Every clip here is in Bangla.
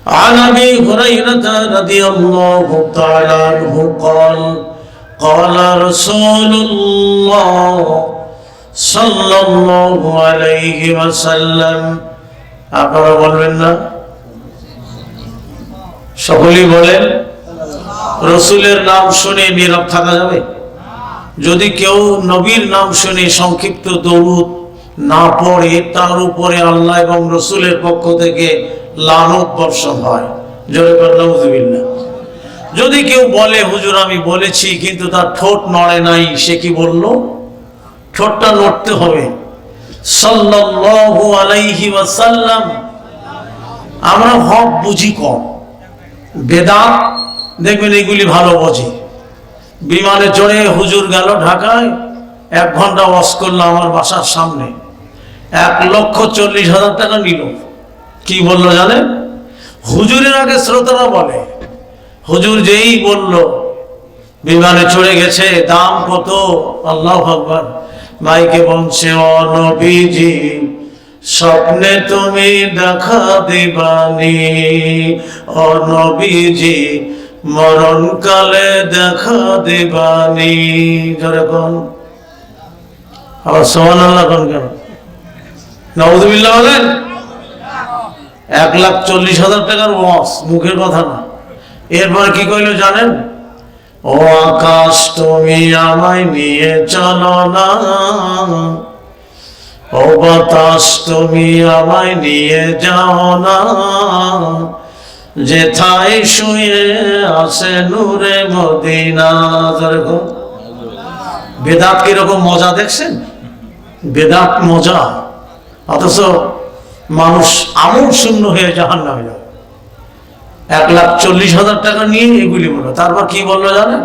عن أبي هريرة رضي الله تعالى عنه قال قال رسول الله صلى الله عليه وسلم আপনারা বলবেন না সকলেই বলেন রাসূলের নাম শুনে নীরব থাকা যাবে যদি কেউ নবীর নাম শুনে সংক্ষিপ্ত দরুদ না পড়ে তার উপরে আল্লাহ এবং রাসূলের পক্ষ থেকে লানত বর্ষণ হয় জোরে বলেন নাউযুবিল্লাহ যদি কেউ বলে হুজুর আমি বলেছি কিন্তু তার ঠোঁট নড়ে নাই সে কি বলল ঠোঁটটা নড়তে হবে সাল্লাল্লাহু আলাইহি ওয়াসাল্লাম আমরা হক বুঝি কম বেদাত দেখবেন এগুলি ভালো বোঝে বিমানে চড়ে হুজুর গেল ঢাকায় 1 ঘন্টা ওয়াজ করলো আমার বাসার সামনে 1,40,000 টাকা নিল কি বললো জানেন হুজুরের আগে শ্রোতারা বলে হুজুর যেই বলল বিমানে চড়ে গেছে দাম কত আল্লাহু আকবার মাইকে বলছে ও নবীজি স্বপ্নে তুমি দেখা দিবানি ও নবীজি মরণকালে দেখা দিবানি যেরকম আবার সুবহানাল্লাহ কোন কেন নাউযুবিল্লাহ বলেন 1,40,000 টাকার ওয়াজ মুখের কথা না এরপর কি কইলো জানেন ও আকাশ তুমি আমায় নিয়ে চলো না ও বাতাস তুমি আমায় নিয়ে যাও না যেথায় শুয়ে আছে নূরে মদিনা যেরকম বেদাত কিরকম মজা দেখছেন বেদাত মজা অথচ মানুষ আমল শূন্য হয়ে জাহান্নামে যাবে 1,40,000 টাকা নিয়ে এগুলি বলো তারপর কি বললো জানেন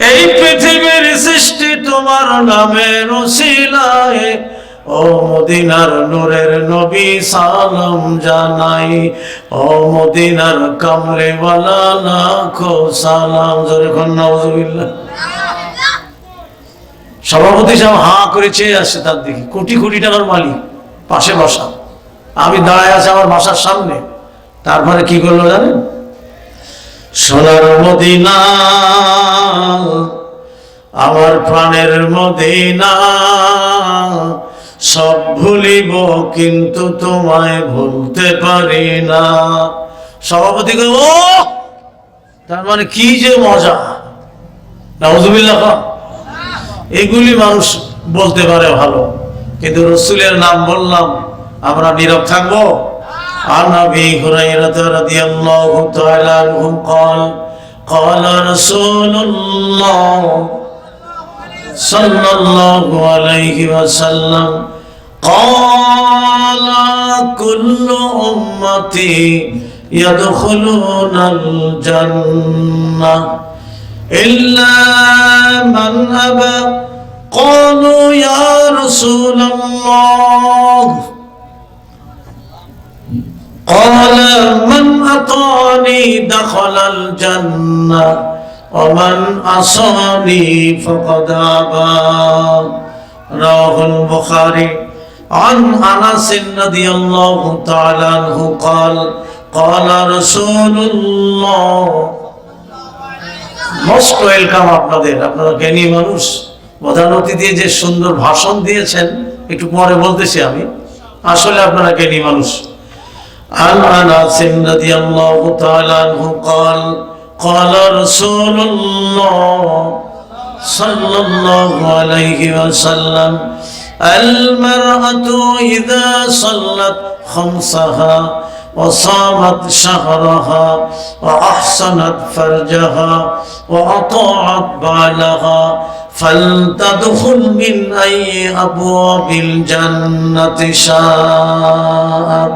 এই পৃথিবীর সৃষ্টি তোমার নামের উসিলায় ও মদিনার নূরের নবী সালাম জানাই ও মদিনার কামলিওয়ালা লাখো সালাম জোরে কোন নাউযুবিল্লাহ সভাপতি সাহেব হাঁ করে চেয়ে আসছে তার দিকে কোটি কোটি টাকার মালিক পাশে বসা আমি দাঁড়ায় আছি আমার বাসার সামনে তারপরে কি করলো জানেন সোনার মদিনা আমার প্রাণের মদিনা সব ভুলিব কিন্তু তোমায় ভুলতে পারি না সভাপতি কই ও তার মানে কি যে মজা নাউযুবিল্লাহ এগুলি মানুষ বলতে পারে ভালো কিন্তু রাসূলের নাম বললাম আমরা নীরব থাকবো عن أبي هريرة رضي الله تعالى عنه قال قال رسول الله صلى الله عليه وسلم قال كل أمتي يدخلون الجنة إلا من أبى قالوا يا رسول الله قال من أطاعني دخل الجنة ومن عصاني فقد أبى رواه البخاري عن أنس رضي الله تعالى عنه قال قال رسول الله মোস্ট ওয়েলকাম আপনাদের আপনারা জ্ঞানী মানুষ প্রধান অতিথি যে সুন্দর ভাষণ দিয়েছেন একটু পরে বলতেছি আমি আসলে আপনারা জ্ঞানী মানুষ عن أنس رضي الله تعالى عنه قال قال رسول الله صلى الله عليه وسلم المرأة إذا صلت خمسها وصامت شهرها وأحسنت فرجها وأطاعت بعلها فلتدخل من أي أبواب الجنة شاءت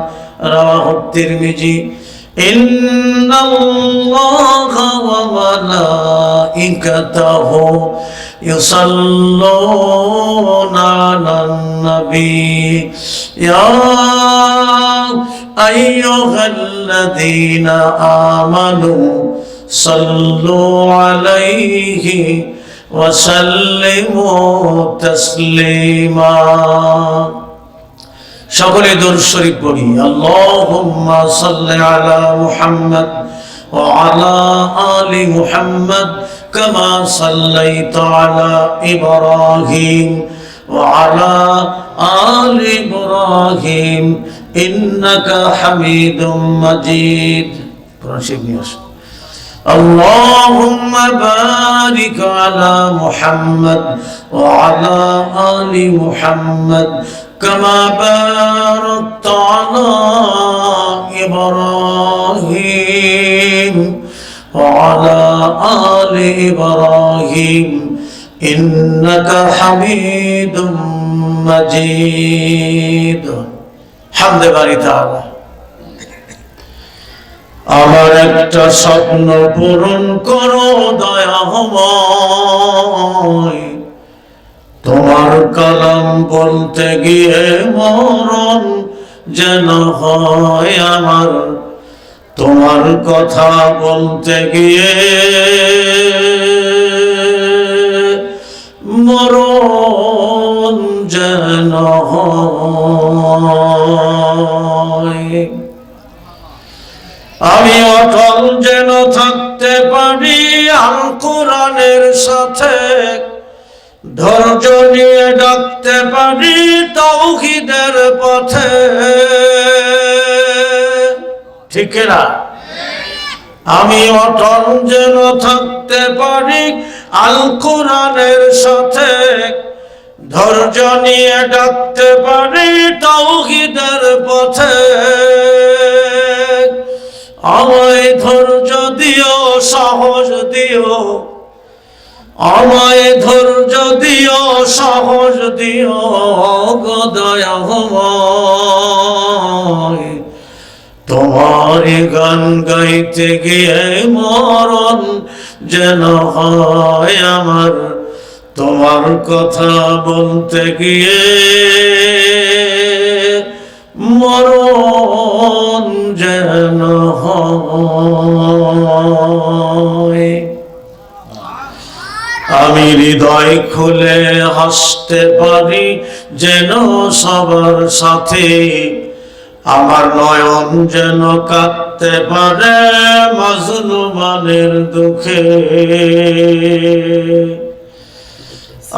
رواه الترمذي إن الله وملائكته يصلون على النبي يا أيها الذين آمنوا صلوا عليه وسلموا تسليما সকলে দরুদ শরীফ পড়ি। আল্লাহুম্মা সাল্লি আলা মুহাম্মদ ওয়া আলা আলি মুহাম্মদ কামা সাল্লাইতা আলা ইব্রাহিম ওয়া আলা আলি ইব্রাহিম ইন্নাকা হামিদুম মাজিদ। কোরআন শরীফ নিয়ে আসুন। اللهم بارك على محمد وعلى آل محمد كما باركت على إبراهيم وعلى آل إبراهيم إنك حميد مجيد। حمد باري تعالى। আমার একটা স্বপ্ন পূরণ করো দয়াময়, তোমার কালাম বলতে গিয়ে মরণ যেন হয় আমার, তোমার কথা বলতে গিয়ে মরণ যেন হয়। আমি অটল যেন থাকতে পারি আল কোরআনের সাথে, ধৈর্য নিয়ে ডাকতে পারি তাওহীদের পথে। ঠিক না? আমি অটল যেন থাকতে পারি আল কোরআনের সাথে, ধৈর্য নিয়ে ডাকতে পারি তাওহীদের পথে। আমায় ধৈর্য দিও, সাহস দিও, আমায় ধৈর্য দিও, সাহস দিও গো দয়াময়। তোমার গান গাইতে গিয়ে মরণ যেন হয় আমার, তোমার কথা বলতে গিয়ে মরণ যেন হয়। আমি হৃদয় খুলে হাসতে পারি যেন সবার সাথে, আমার নয়ন যেন কাঁদতে পারে মাজলুমানের দুঃখে।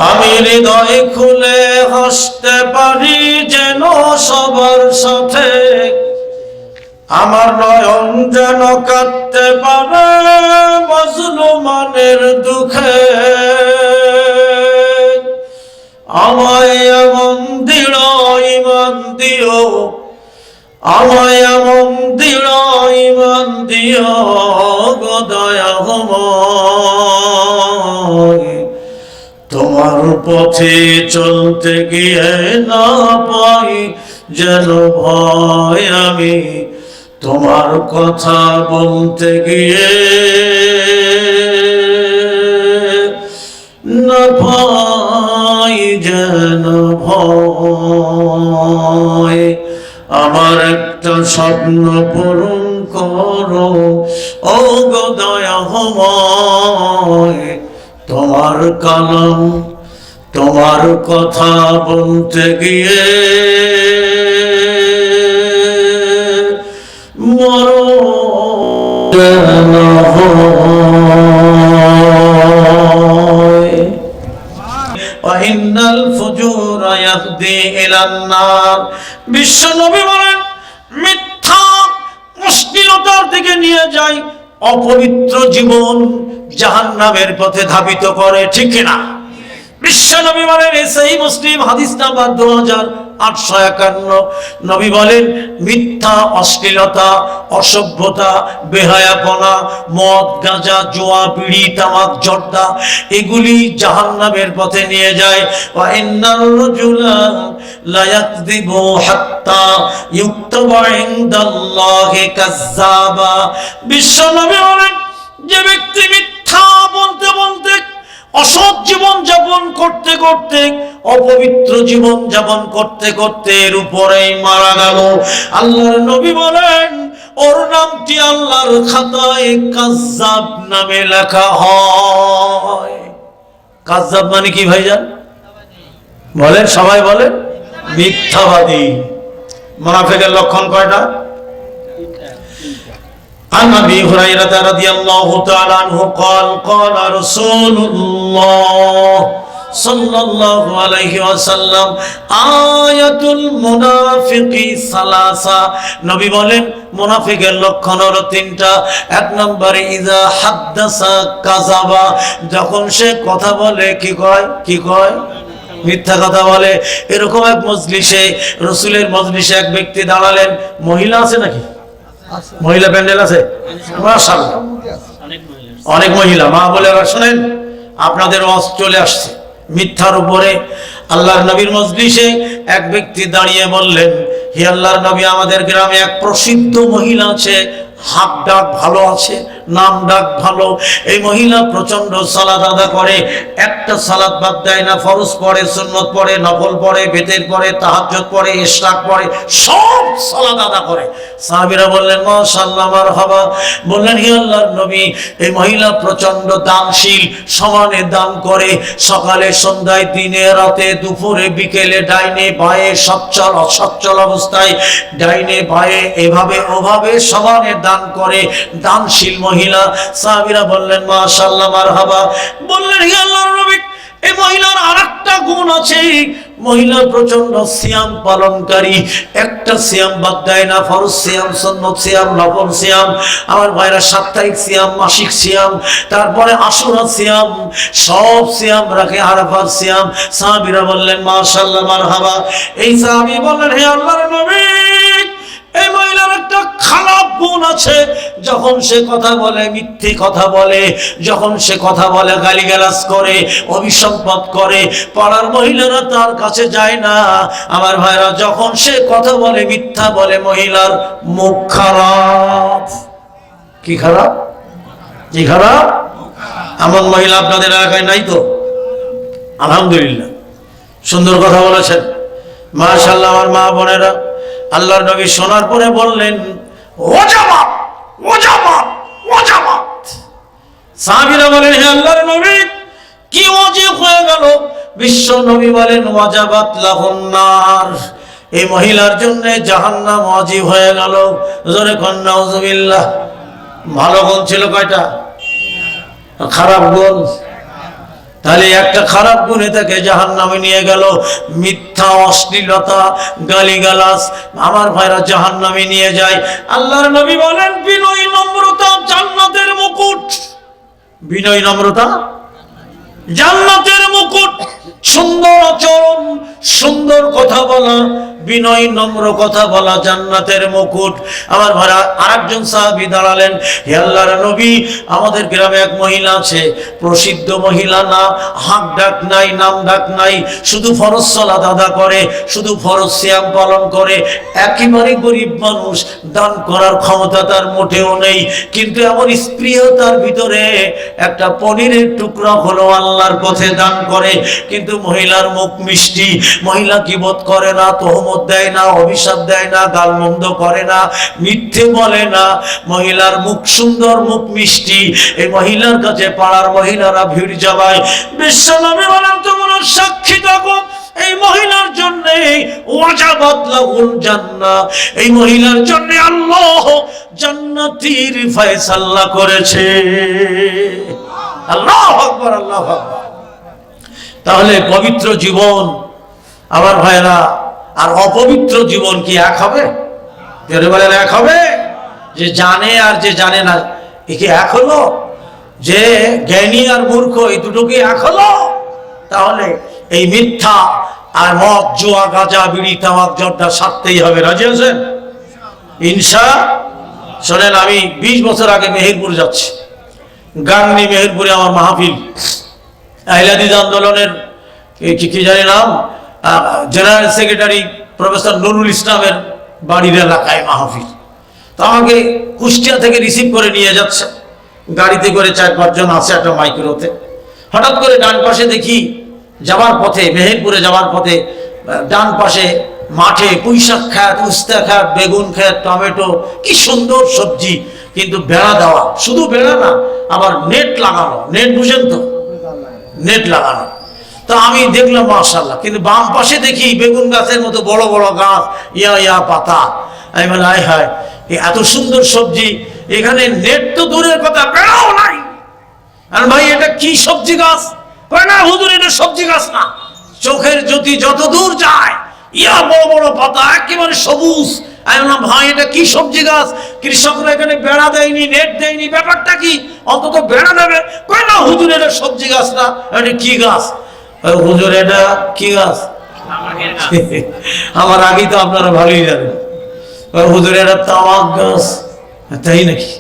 আমি হৃদয় খুলে হাসতে পারি যেন সবার সাথে, আমার নয়ন যেন কাঁদতে পারে মাজলুমানের দুঃখে। আমায় এমন দৃঢ় ঈমান দিও, আমায় এমন দৃঢ় ঈমান দিও গো দয়াময়। তোমার পথে চলতে গিয়ে না পাই যেন ভয়, আমি তোমার কথা বলতে গিয়ে না পাই যেন ভয়। আমার একটা স্বপ্ন পূরণ করো ও গো দয়াময়, তোমার কালাম তোমার কথা বলতে গিয়ে মরণ যেন হয়। ওয়াইন্নাল ফুজুরা ইয়াহদি ইলান নার। বিশ্ব নবী বলেন মিথ্যা অশ্লীলতার দিকে নিয়ে যায়, অপবিত্র জীবন জাহান্নামের পথে ধাবিত করে। ঠিক না? বিশ্ব নবী বলেন, সেই মুসলিম হাদিস নাম্বার 2851, নবী বলেন মিথ্যা, অশ্লীলতা, অসভ্যতা, বেহায়াপনা, মদ, গাঁজা, জুয়া, বিড়ি, তামাক, জর্দা এগুলি জাহান্নামের পথে নিয়ে যায়। ওয়া ইন্নার রাজুলা লা ইয়াকযিবু হাত্তা ইউকতাবা ইনদাল্লাহি কাযযাবা। বিশ্ব নবী বলেন যে ব্যক্তি মিথ্যা বলতে বলতে, অসৎ জীবন যাপন করতে করতে, অপবিত্র জীবন যাপন করতে করতে এর উপরেই মারা গেল, আল্লাহর নবী বলেন ওর নামটি আল্লাহর খাতায় কাযযাব নামে লেখা হয়। কাযযাব মানে কি ভাইজান? বলেন, সবাই বলেন। মিথ্যাবাদী। মুনাফিকের লক্ষণ কয়টা? عن أبي هريرة رضي الله تعالى عنه قال قال رسول الله صلى الله عليه وسلم آية المنافق ثلاثة নবী বলেন মুনাফিকের লক্ষণ হলো তিনটা। এক নম্বরে ইযা হাদ্দাসা কাযাবা, যখন সে কথা বলে কি কয় মিথ্যা কথা বলে। এরকম এক মজলিসে, রাসূলের মজলিসে এক ব্যক্তি দাঁড়ালেন। মহিলা আছে নাকি? মহিলা প্যান্ডেল আছে? মাশাআল্লাহ, অনেক মহিলা। মা বলেরা শুনেন, আপনাদের ওয়াজ চলে আসছে মিথ্যার উপরে। আল্লাহর নবীর মজলিসে এক ব্যক্তি দাঁড়িয়ে বললেন, হে আল্লাহর নবী, আমাদের গ্রামে এক প্রসিদ্ধ মহিলা আছে, হাত ডাক ভালো আছে, নাম ডাক ভালো। এই মহিলা প্রচন্ড সালাত আদা করে, একটা সালাত বাদ দেয় না। ফরজ পড়ে, সুন্নত পড়ে, নফল পড়ে, বেতের পড়ে, তাহাজ্জুদ পড়ে, ইশরাক পড়ে, সব সালাত আদা করে। সাহাবীরা বললেন মাশাআল্লাহ, মারহাবা। বললেন, হে আল্লাহর নবী, এই মহিলা প্রচন্ড দানশীল, সমানে দান করে। সকালে, সন্ধ্যায়, দিনে, রাতে, দুপুরে, বিকেলে, ডাইনে বায়ে, সচ্ছল অসচ্ছল অবস্থায়, ডাইনে বায়ে, এভাবে ওভাবে সমানে দান করে, দানশীল মহিলা। সাহাবীরা বললেন মাশাআল্লাহ, মারহাবা। বললেন, হে আল্লাহর নবী, এই মহিলার আরেকটা গুণ আছে, মহিলা প্রচন্ড সিয়াম পালনকারী, একটা সিয়াম বাদ দেয় না। ফরজ সিয়াম, সুন্নত সিয়াম, নফল সিয়াম। আমার ভাইরা সাপ্তাহিক সিয়াম, মাসিক সিয়াম, তারপরে আশুরা সিয়াম, সব সিয়াম রাখে, আরাফার সিয়াম। সাহাবীরা বললেন মাশাআল্লাহ, মারহাবা। এই সাহাবী বললেন, হে আল্লাহর নবী, এই মহিলার একটা খারাপ গুণ আছে, যখন সে কথা বলে মিথ্যে কথা বলে, যখন সে কথা বলে গালিগালাজ করে, অভিসম্পাত করে। পাড়ার মহিলারা তার কাছে যায় না। আমার ভাইরা, যখন সে কথা বলে মিথ্যা বলে, মহিলার মুখ খারাপ। কি খারাপ? কি খারাপ? এমন মহিলা আপনাদের এলাকায় নাই তো? আলহামদুলিল্লাহ, সুন্দর কথা বলেছেন, মাশাআল্লাহ। আমার মা বোনেরা, আল্লাহর নবী শোনার পরে বললেন, ওয়াজাবাত ওয়াজাবাত ওয়াজাবাত। সাহাবীরা বলেন, হে আল্লাহর নবী, কি ওয়াজিব হয়ে গেল? বিশ্ব নবী বলেন, ওয়াজাবাত লাহুন নার, এই মহিলার জন্য জাহান্নাম ওয়াজিব হয়ে গেল। জোরে কোন নাউজুবিল্লাহ। ভালো গুণ ছিল কয়টা? খারাপ গুণ। তাহলে একটা খারাপ গুণে তাকে জাহান্নামে নিয়ে গেল। মিথ্যা, অশ্লীলতা, গালিগালাজ, আমার ভাইরা জাহান্নামে নিয়ে যায়। আল্লাহর নবী বলেন, বিনয় নম্রতা জান্নাতের মুকুট। বিনয় নম্রতা জান্নাতের মুকুট। সুন্দর আচরণ, সুন্দর কথা বলা, বিনয় নম্র কথা বলা জান্নাতের মুকুট। আমার ভাইরা, আরেকজন সাহাবী দাঁড়ালেন, হে আল্লাহর নবী, আমাদের গ্রামে এক মহিলা আছে, প্রসিদ্ধ মহিলা না, হাক ডাক নাই, নাম ডাক নাই, শুধু ফরজ সালাত আদা করে, শুধু ফরজ সিয়াম পালন করে, একেবারে গরিব মানুষ, দান করার ক্ষমতা তার মোটেও নেই, কিন্তু এমন স্পৃহ তার ভিতরে, একটা পনিরের টুকরা হলো আল্লাহর পথে দান করে। কিন্তু মহিলার মুখ মিষ্টি, মহিলা কিবত করে না, তহমত দেয় না, অভিশাপ দেয় না, গালমন্দ করে না, মিথ্যে বলে না। মহিলার মুখ সুন্দর, মুখ মিষ্টি। এই মহিলার কাছে পাড়ার মহিলারা ভিড় জমায়। বিশ্বনবী বলেন, তোমরা সাক্ষী থাকো, এই মহিলার জন্য ওয়াজাবাত লাহুল জান্নাহ, এই মহিলার জন্য আল্লাহ জান্নাতের ফয়সালা করেছে। আল্লাহু আকবার, আল্লাহু আকবার। তাহলে পবিত্র জীবন, আমার ভাইরা, আর অপবিত্র জীবন কি এক হবে? জোরে বলেন, এক হবে? যে জানে আর যে জানে না, এ কি এক হলো? যে জ্ঞানী আর মূর্খ, এই দুটো কি এক হলো? তাহলে এই মিথ্যা আর মদ, জুয়া, গাঁজা, বিড়ি, তামাক, জর্দা ছাড়তেই হবে। রাজি আছেন? ইনশাআল্লাহ। শোনেন, আমি 20 বছর আগে মেহেরপুর যাচ্ছি, গাংনী মেহেরপুরে আমার মাহফিল। আহিলাদিস আন্দোলনের কি জানি নাম, জেনারেল সেক্রেটারি প্রফেসর নুরুল ইসলামের বাড়ির এলাকায় মাহফিল। তো আমাকে কুষ্টিয়া থেকে রিসিভ করে নিয়ে যাচ্ছে, গাড়িতে করে 4-5 জন আছে একটা মাইক্রোতে। হঠাৎ করে ডান পাশে দেখি, যাওয়ার পথে, মেহেরপুরে যাওয়ার পথে ডান পাশে মাঠে পুঁইশাক খাত, উস্তা খাত, বেগুন খাত, টমেটো, কি সুন্দর সবজি, কিন্তু বেড়া দেওয়া। শুধু বেড়া না, আবার নেট লাগানো। নেট বুঝেন তো? নেট লাগানো। তো আমি দেখলাম মাশাআল্লাহ, কিন্তু বাম পাশে দেখি বেগুন গাছের মতো বড় বড় গাছ, ইয়া ইয়া পাতা। আমি বলি হায় হায়, এত সুন্দর সবজি, এখানে নেট তো দূরের কথা, বেড়াও নাই। আর ভাই এটা কি সবজি গাছ? কয় না হুজুর এটা সবজি গাছ না, চোখের জ্যোতি যত দূর যায়, ইয়া বড় বড় পাতা, একেবারে সবুজ। আমি বললাম ভাই এটা কি সবজি গাছ? কৃষকরা এখানে বেড়া দেয়নি, নেট দেয়নি, ব্যাপারটা কি? অন্তত বেড়া দেবে। কয় না হুজুর এটা সবজি গাছ না, এটা কি গাছ? হুজুর এটা কি গাছ? আমার আগেই তো আপনারা ভালোই জানেন। হুজুর এটা তামাক গাছ। তাই নাকি?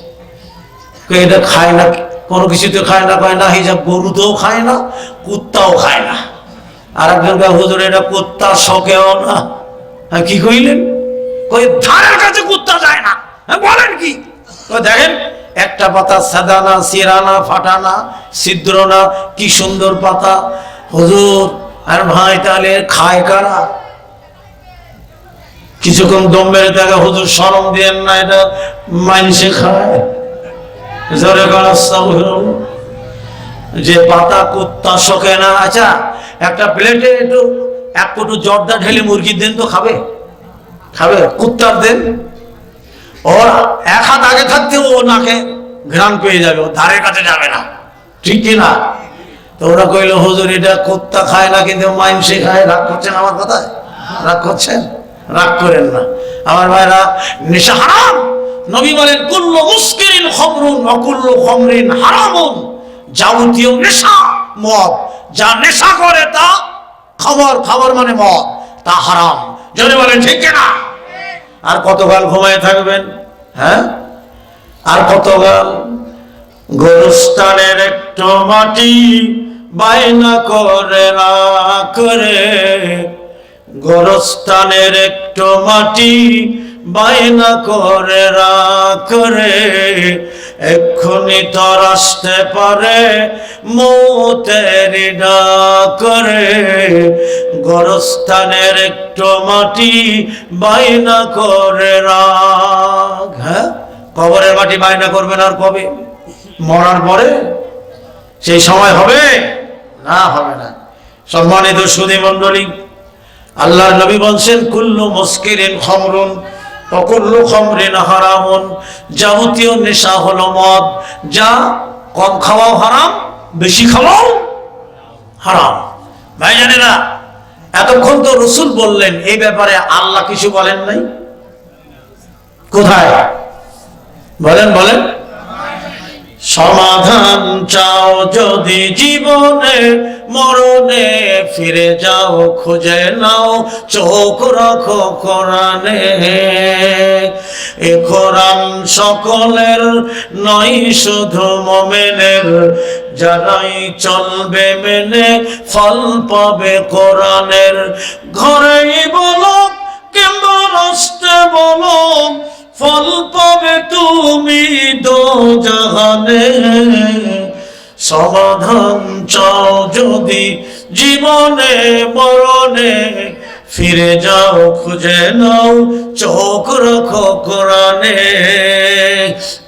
এটা খায় না, কোনো কিছুতে খায় না। কয় না হিসাব গরুতেও খায় না, কুত্তাও খায় না। আর একজন হুজুর এটা কুত্তা শখেও না। কি কইলেন? কই ধারের কাছে কুত্তা যায় না। বলেন কি? দেখেন একটা পাতা সাদা না, সিরা না, ফাটা না, ছিদ্র না, কি সুন্দর পাতা। হুজুর আর ভাই তাহলে খায় কারা? কিছুক্ষণ দম মেরে দেখা, হুজুর শরম দেন না, এটা মানুষে খায়। যে পাতা কুত্তা শোকে না। আচ্ছা একটা প্লেটে একটু এক কটু জর্দা ঢেলে মুরগির দেন তো খাবে? খাবে? কুত্তার দেন, ওর এক হাত আগে থাকতে ও নাকে ঘ্রাণ পেয়ে যাবে, ও ধারের কাছে যাবে না, ঠিক কিনা? তো ওরা কইল হুজুর এটা কুত্তা খায় না কিন্তু মাইনসে খায়। রাগ করছেন আমার কথায়? রাগ করছেন? রাগ করেন না আমার ভাইরা। নেশা হারাম। নবী বলেন কুল্লু মুসকিরিন খামরুন ওয়া কুল্লু খামরিন হারামুন। যাবতীয় নেশা মদ, যা নেশা করে তা খাবার, খাবার মানে মদ, তা হারাম। জোরে বলেন ঠিক কিনা? আর কতকাল ঘুমায় থাকবেন? হ্যাঁ আর কতকাল? গোরস্থানের একটু মাটি বায়না করে না করে, গোরস্থানের একটু মাটি বায়না করে করে, এক্ষুনি তোর আসতে পারে মৌতের ডাক করে। গোরস্থানের একটু মাটি বায়না করে রাখ। হ্যাঁ কবরের মাটি বায়না করবেন আর কবে? মরার পরে? সেই সময় হবে না? হবে না। সম্মানিত সুধী মণ্ডলী, আল্লাহর নবী বলছেন কুল্লু মুসকিরিন খামরুন ওয়া কুল্লু খামরিন হারামুন। যাবতীয় নেশা হলো মদ, যা কম খাওয়াও হারাম, বেশি খাওয়াও হারাম। ভাই জানেরা, এতক্ষণ তো রাসূল বললেন, এই ব্যাপারে আল্লাহ কিছু বলেন নাই? কোথায় বলেন? বলেন। সমাধান চাও যদি জীবনে মরণে, ফিরে যাও খুঁজে নাও চোখ রাখো কোরআনে। এ কোরআন সকলের নয় শুধু মুমিনের, যারাই চলবে মেনে ফল পাবে কোরআনের। ঘরেই বলো কিংবা রাস্তায় বলো, ফল পাবে তুমি দোজাহানে। সমাধান চাও যদি জীবনে মরণে, ফিরে যাও খুঁজে নাও চোখ রাখো কোরআনে।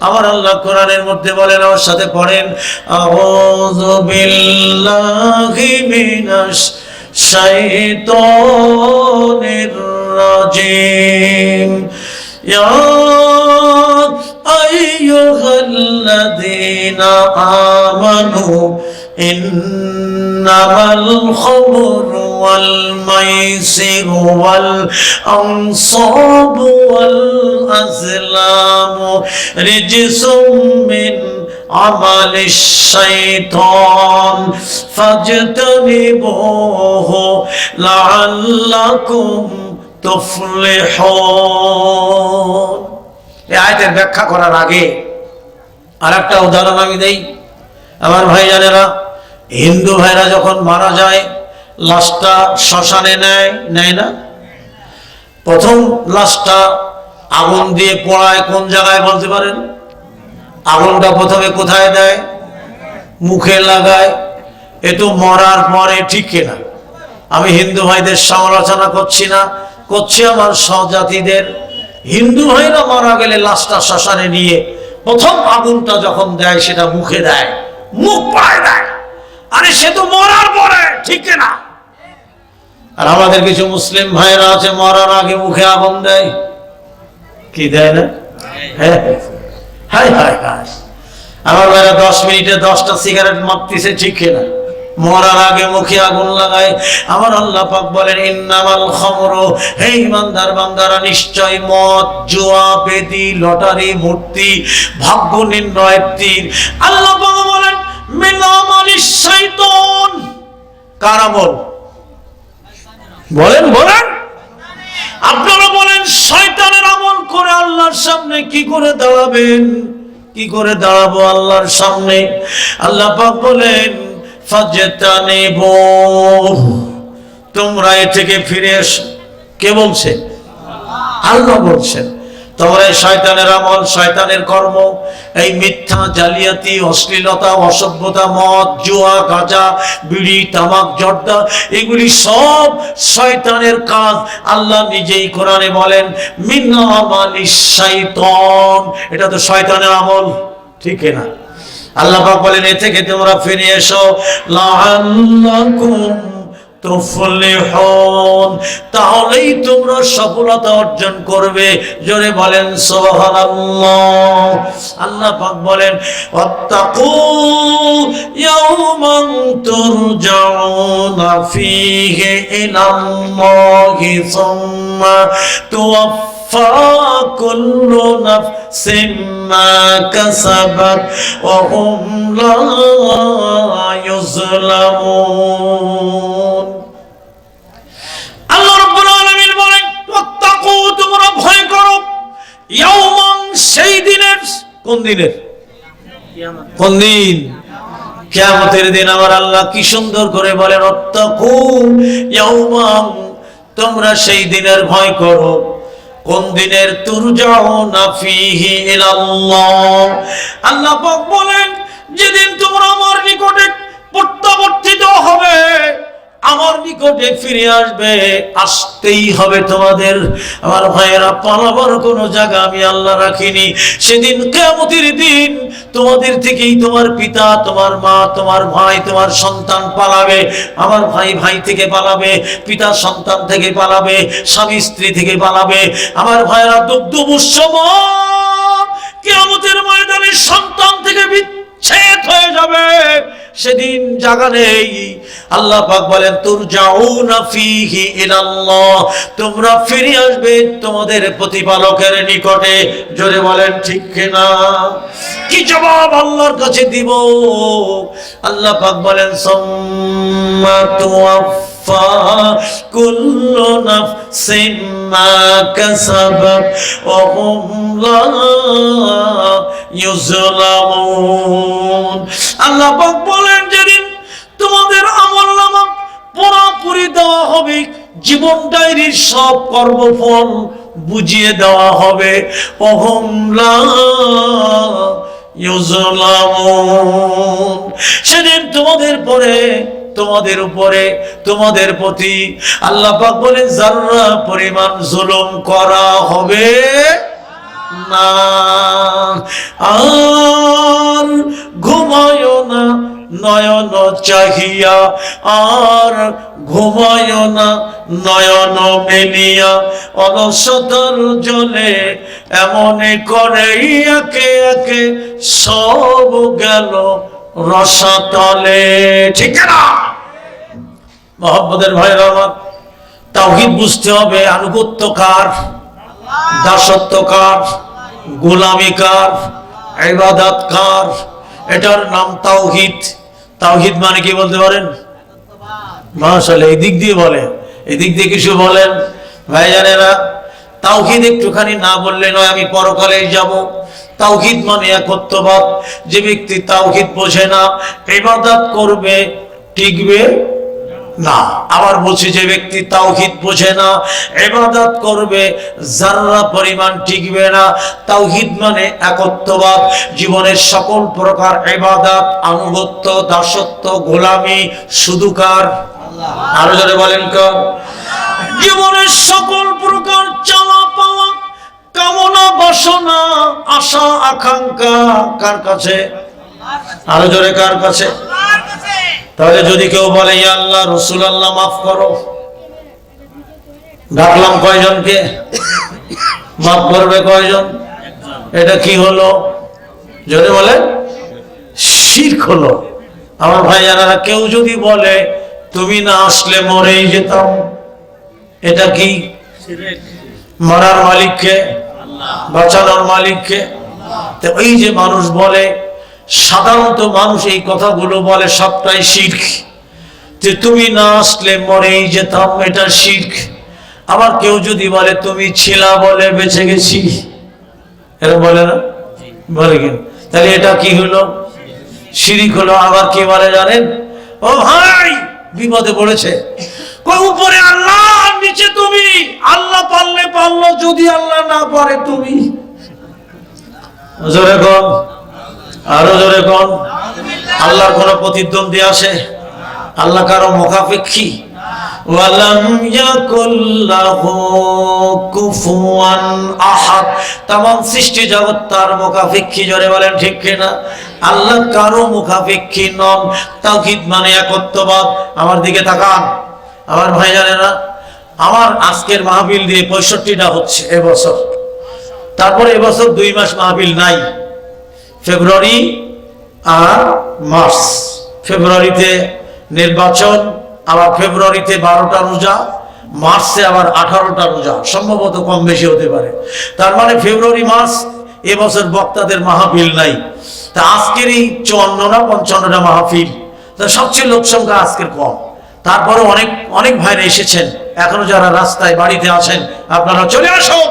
আমার আল্লাহ কোরআনের মধ্যে বলেন, আমার সাথে পড়েন, আউযু বিল্লাহি মিনাশ শাইতানির রাজিম। يا أيها الذين آمنوا إنما الخمر والميسر والأنصاب والأزلام رجس من عمل الشيطان فاجتنبوه لعلكم তুফলিহুন। এই আয়াতের ব্যাখ্যা করার আগে আরেকটা উদাহরণ আমি দেই। আমার ভাইজানেরা, হিন্দু ভাইরা যখন মারা যায়, লাশটা শ্মশানে নেয় না? প্রথম লাশটা আগুন দিয়ে পোড়ায় কোন জায়গায় বলতে পারেন? আগুনটা প্রথমে কোথায় দেয়? মুখে লাগায়। এ তো মরার পরে, ঠিক কিনা? আমি হিন্দু ভাইদের সমালোচনা করছি না, করছি আমার সহজাতিদের। হিন্দু ভাইরা মারা গেলে লাশটা শ্মশানে নিয়ে প্রথম আগুনটা যখন দেয়, সেটা মুখে দেয়, মুখ পায় দেয়। আরে সে তো মরার পরে, ঠিক না? আর আমাদের কিছু মুসলিম ভাইরা আছে মরার আগে মুখে আগুন দেয়, কি দেয় না? হ্যাঁ হায় হায় হায়, আমার ভাইরা 10 মিনিটে 10টা সিগারেট মারতেছে, ঠিক না? মরার আগে মুখে আগুন লাগায়। আমার আল্লাহ পাক বলেন ইন্নামাল খামরু, হে ইমানদার বান্দারা, নিশ্চয় মদ, জুয়া, বেদি, লটারি, মূর্তি, ভাগ্য নির্ণয়ের তীর। আল্লাহ পাক বলেন মিন আমালিশ শাইতান। কার আমল? বলেন বলেন, আপনারা বলেন শয়তানের আমল করে আল্লাহর সামনে কি করে দাঁড়াবেন? কি করে দাঁড়াবো আল্লাহর সামনে? আল্লাহ পাক বলেন ফাজতানিবু, তোমরা এ থেকে ফিরে এসো। কে বলছে? আল্লাহ বলছেন। তোমরা শয়তানের আমল, শয়তানের কর্ম, এই মিথ্যা, জালিয়াতি, অশ্লীলতা, অসভ্যতা, মদ, জুয়া, গাঁজা, বিড়ি, তামাক, জর্দা, এগুলি সব শয়তানের কাজ। আল্লাহ নিজেই কোরআনে বলেন মিন আমালিশ শাইতান, এটা তো শয়তানের আমল, ঠিক না? আল্লাহ পাক বলেন এ থেকে তোমরা ফিরে এসো লাআল্লাকুম তুফলিহুন, তাহলেই তোমরা সফলতা অর্জন করবে। জোরে বলেন সুবহানাল্লাহ। আল্লাহ পাক বলেন ওয়াত্তাকু ইয়াওমান তুরজাউনা ফীহি ইলাল্লাহি সুম্মা তুওয়াফফা কুল্লু নাফসিন মা কাসাবাত ওয়া হুম লা ইউযলামুন। আল্লাহ রাব্বুল আলামিন বলেন ওয়াত্তাকু, তোমরা ভয় করো, ইয়াওমান, সেই দিনের। কোন দিনের? কোন দিন? কিয়ামতের দিন। আমার আল্লাহ কি সুন্দর করে বলেন ওয়াত্তাকু ইয়াওমান, তোমরা সেই দিনের ভয় করো। কোন দিনের? তুরজাউনা ফীহি ইলাল্লাহ। আল্লাহ পাক বলেন যেদিন তোমরা আমার নিকটে প্রত্যাবর্তিত হবে, আমার নিকটে ফিরে আসবে, আসতেই হবে তোমাদের। আমার ভাইয়েরা, পালাবার কোনো জায়গা আমি আল্লাহ রাখিনি। সেদিন কিয়ামতের দিন তোমাদের থেকেই তোমার পিতা, তোমার মা, তোমার ভাই, তোমার সন্তান পালাবে। আমার ভাই ভাই থেকে পালাবে, পিতা সন্তান থেকে পালাবে, স্বামী স্ত্রী থেকে পালাবে। আমার ভাইয়েরা, দুগ্ধবুৎসম কিয়ামতের ময়দানে সন্তান থেকে বিচ্ছেদ হয়ে যাবে। সেদিন জায়গা নেই। আল্লাহ পাক বলেন তুরজাউনা ফীহি ইলাল্লাহ, তোমরা ফিরে আসবে তোমাদের প্রতিপালকের নিকটে। জোরে বলেন ঠিক কিনা? কি জবাব আল্লাহর কাছে দিব? আল্লাহ পাক বলেন সুম্মা তুওয়াফফা কুল্লু নাফসিন মা কাসাবাত ওয়া হুম লা ইউযলামুন। আল্লাহ পাক বলেন যেদিন তোমাদের আমলনামা পুরোপুরি দেওয়া হবে, জীবন ডায়েরির সব কর্মফল বুঝিয়ে দেওয়া হবে। ওয়া হুম লা ইউযলামুন, সেদিন তোমাদের পরে, তোমাদের উপরে, তোমাদের প্রতি আল্লাহ পাক বলেন যারা পরিমাণ জুলুম করা হবে না। আর ঘুমায় না নয়ন চাহিয়া, আর ঘুমায় না নয়ন মেলিয়া, অলসতার জলে এমন করে একে একে সব গেল রসাতলে। ঠিক না? মহব্বতের ভাইরা আমার, তাওহীদ বুঝতে হবে। আনুগত্য কার? দাসত্ব কার? গোলামি কার? ইবাদত কার? এটার নাম তাওহীদ। তাওহীদ মানে কি বলতে পারেন? মাশাআল্লাহ, এই দিক দিয়ে বলে, এই দিক দিয়ে কিছু বলেন ভাইজানেরা। তাওহীদ একটুখানি না বললে নয়, আমি পরকালে যাব। তাওহীদ মানে একত্ববাদ। যে ব্যক্তি তাওহীদ বোঝে না, ইবাদত করবে, টিকবে না। আবার বলছি, যে ব্যক্তি তাওহীদ বোঝে না, ইবাদত করবে, যারা পরিমাণ টিকবে না। তাওহীদ মানে একত্ববাদ। জীবনের সকল প্রকার ইবাদত, আনুগত্য, দাসত্ব, গোলামি শুধু কার? আল্লাহ। আরো জোরে বলেন কার? জীবনের সকল প্রকার চাওয়া পাওয়া, কামনা বাসনা, আশা আকাঙ্ক্ষা কার কাছে? আরো জোরে কার কাছে? তাহলে যদি কেউ বলে ইয়া আল্লাহ রসুল আল্লাহ মাফ করো, ডাকলাম কয়জনকে, মাফ করবে কয়জন? এটা কি হলো? যদি বলে শিরক হলো। আমার ভাইয়ারা, কেউ যদি বলে তুমি না আসলে মরেই যেতাম, এটা কি? মরার মালিককে, বাঁচানোর মালিককে। তো এই যে মানুষ বলে, সাধারণত মানুষ এই কথাগুলো বলে সবটাই শিরক, যে তুমি না আসলে মরেই যেতাম, এটা শিরক। আবার কেউ যদি বলে তুমি ছিলা বলে বেঁচে গেছি, এটা বলে না? বলে কি? তাহলে এটা কি হলো? শিরক হলো। আবার কি বলে জানেন? ও ভাই, বিপদে পড়েছে, কই উপরে আল্লাহ, নিচে তুমি। আল্লাহ পারলে পারলো, যদি আল্লাহ না পারে তুমি। জোরে কোন, আরো জোরে কোন। আল্লাহর কোন প্রতিদ্বন্দ্বী আছে? আল্লাহ কারো মুখাপেক্ষী? ওয়ালাম ইয়াকুল লাহু কুফুয়ান আহাদ। তামাম সৃষ্টি জগৎ তার মুখাপেক্ষী। জোরে বলেন ঠিক কিনা? আল্লাহ কারো মুখাপেক্ষী নন। তাওহীদ মানে একত্ববাদ। আমার দিকে তাকান আমার ভাই, জানেনা, আমার আজকের মাহফিল দিয়ে 65টা হচ্ছে এবছর। তারপরে এবছর 2 মাস মাহফিল নাই, ফেব্রুয়ারি আর মার্চ। ফেব্রুয়ারিতে নির্বাচন, আবার ফেব্রুয়ারিতে 12টা রোজা, মার্চে আবার 18টা রোজা, সম্ভবত কম বেশি হতে পারে। তার মানে ফেব্রুয়ারি মার্চ এবছর বক্তাদের মাহফিল নাই। তা আজকের এই 54 না 55টা মাহফিল, তা সবচেয়ে লোক সংখ্যা আজকের কম। তারপরে অনেক অনেক ভাইরা এসেছেন, এখনো যারা রাস্তায় বাড়িতে আছেন আপনারা চলে আসুন।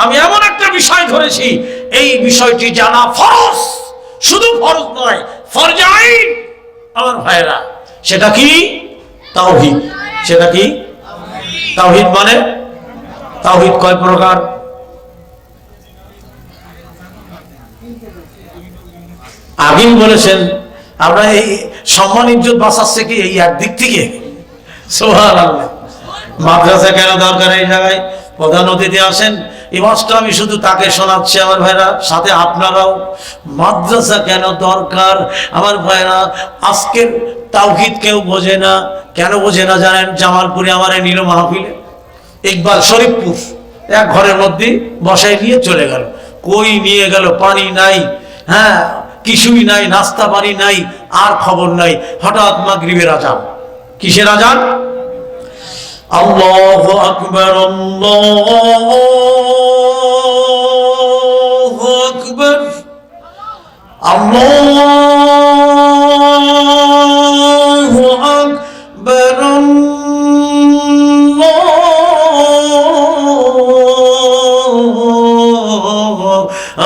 আমি এমন একটা বিষয় ধরেছি, এই বিষয়টি জানা ফরজ, শুধু ফরজ নয়, ফরজ আইন। আমার ভাইরা, সেটা কি? তাওহীদ। সেটা কি? তাওহীদ মানে, তাওহীদ কয় প্রকার? আগেই বলেছেন। আমরা এই সম্মান ইজ্জত বাঁচাচ্ছে কি এই একদিক থেকে? সুবহানাল্লাহ। মাদ্রাসা কেন দরকার? এই জায়গায় প্রধান অতিথি আসেন, এই মাসটা আমি শুধু তাকে শোনাচ্ছি আমার ভাইরা, সাথে আপনারাও। মাদ্রাসা কেন দরকার আমার ভাইরা? আজকের তাওহীদ কেউ বোঝে না। কেন বোঝে না জানেন? জামালপুরে আমার নিল মাহফিলে, ইকবাল শরীফপুর, এক ঘরের মধ্যে বসাই নিয়ে চলে গেল। কই নিয়ে গেল? পানি নাই, হ্যাঁ কিছুই নাই, নাস্তা পানি নাই, আর খবর নাই। হঠাৎ মাগরিবের আজান। কিসের আজান? আল্লাহু আকবার, আল্লাহু আকবার, আল্লাহু আকবার,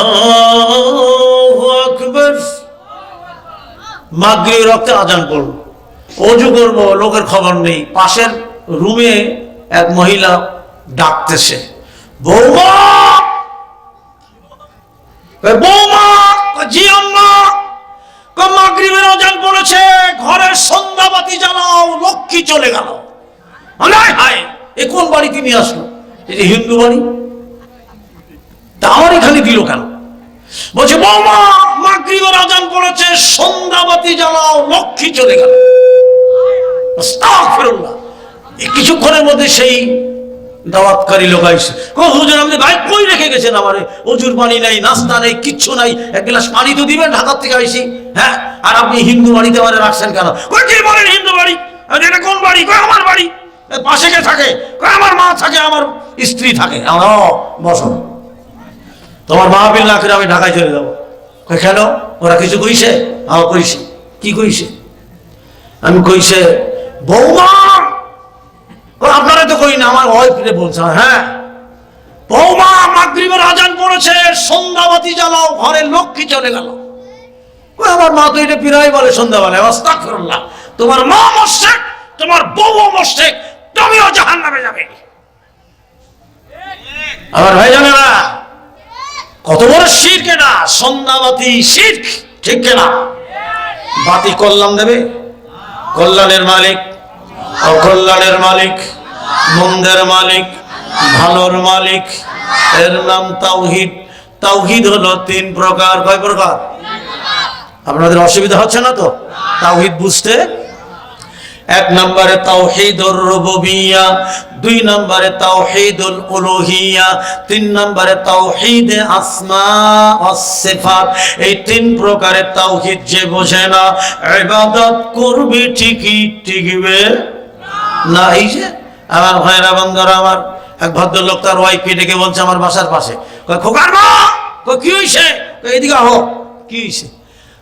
আল্লাহু আকবার। মাগরিবের ওয়াক্তে আজান পড়ল, ওযু করবো, লোকের খবর নেই। পাশের রুমে এক মহিলা ডাকতেছে, বৌমা, বৌমা। জি আম্মা। মাগরিবের আজান পড়েছে, ঘরের সন্ধ্যাবাতি জ্বালাও, লক্ষ্মী চলে গেল। হায় হায়, এ কোন বাড়িতে নিয়ে আসলো? এই যে হিন্দু বাড়ি, তা আমারই খালি দিল কেন? বলছে বৌমা, মাগরিবের আজান পড়েছে, সন্ধ্যাবাতি জ্বালাও, লক্ষ্মী চলে গেল। আস্তাগফিরুল্লাহ। এই কিছুক্ষণের মধ্যে সেই দাওয়াতকারী লোক আইসে, হুজুর আপনি ভাই কই রেখে গেছেন আমারে? ওজুর পানি নাই, নাস্তা নেই, কিচ্ছু নাই, এক গ্লাস পানি তো দিবেন, ঢাকার থেকে আইসি। হ্যাঁ, আর আপনি হিন্দু বাড়িতে আমারে রাখছেন কেন? কই কি বলেন হিন্দু বাড়ি? এটা কোন বাড়ি? কই আমার বাড়ি। পাশে কে থাকে? কই আমার মা থাকে, আমার স্ত্রী থাকে। বসো, তোমার মাহফিল না করে আমি ঢাকায় চলে যাবো। কই কেন? ওরা কিছু কইছে? আমার কইছে। কি কইছে? আমি কইছে বৌমা, আপনারা তো কই না, আমার ওয়াইফরে বলছে। হ্যাঁ বৌমা, মাগরিবের আজান পড়েছে, সন্ধ্যাবাতি জ্বালাও, ঘরের লক্ষ্মী চলে গেল। আমার মা তো এটা পিরাই বলে সন্ধ্যাবেলায়। আস্তাগফিরুল্লাহ। তোমার মা মুশরিক, তোমার বউ মুশরিক, তুমিও জাহান্নামে যাবে। আমার ভাই জানেনা কত বড় শিরক এটা? সন্ধ্যাবাতি শিরক, ঠিক কিনা? বাতি কল্যাণ দেবে? কল্যাণের মালিক, অকল্যাণের মালিক, মন্দের মালিক, ভালোর মালিক, এর নাম তাওহীদ। তাওহীদ হলো 3 প্রকার। কয় প্রকার? আপনাদের অসুবিধা হচ্ছে না তো তাওহীদ বুঝতে? এক নম্বরে তাওহীদুর রুবুবিয়্যা, দুই নম্বরে তাওহীদুল উলুহিয়্যা, তিন নম্বরে তাওহীদে আসমা ওয়াস সিফাত। এই তিন প্রকারের তাওহীদ যে বোঝে না, ইবাদত করবে ঠিকই টিকবে না। এই যে আমার ভাইরা বন্ধুরা, আমার এক ভদ্রলোক তার ওয়াইফকে ডেকে বলছে আমার বাসার পাশে, কয় খোকার মা, কয় কি হইছে? কয় এদিকে আহো। কি হইছে?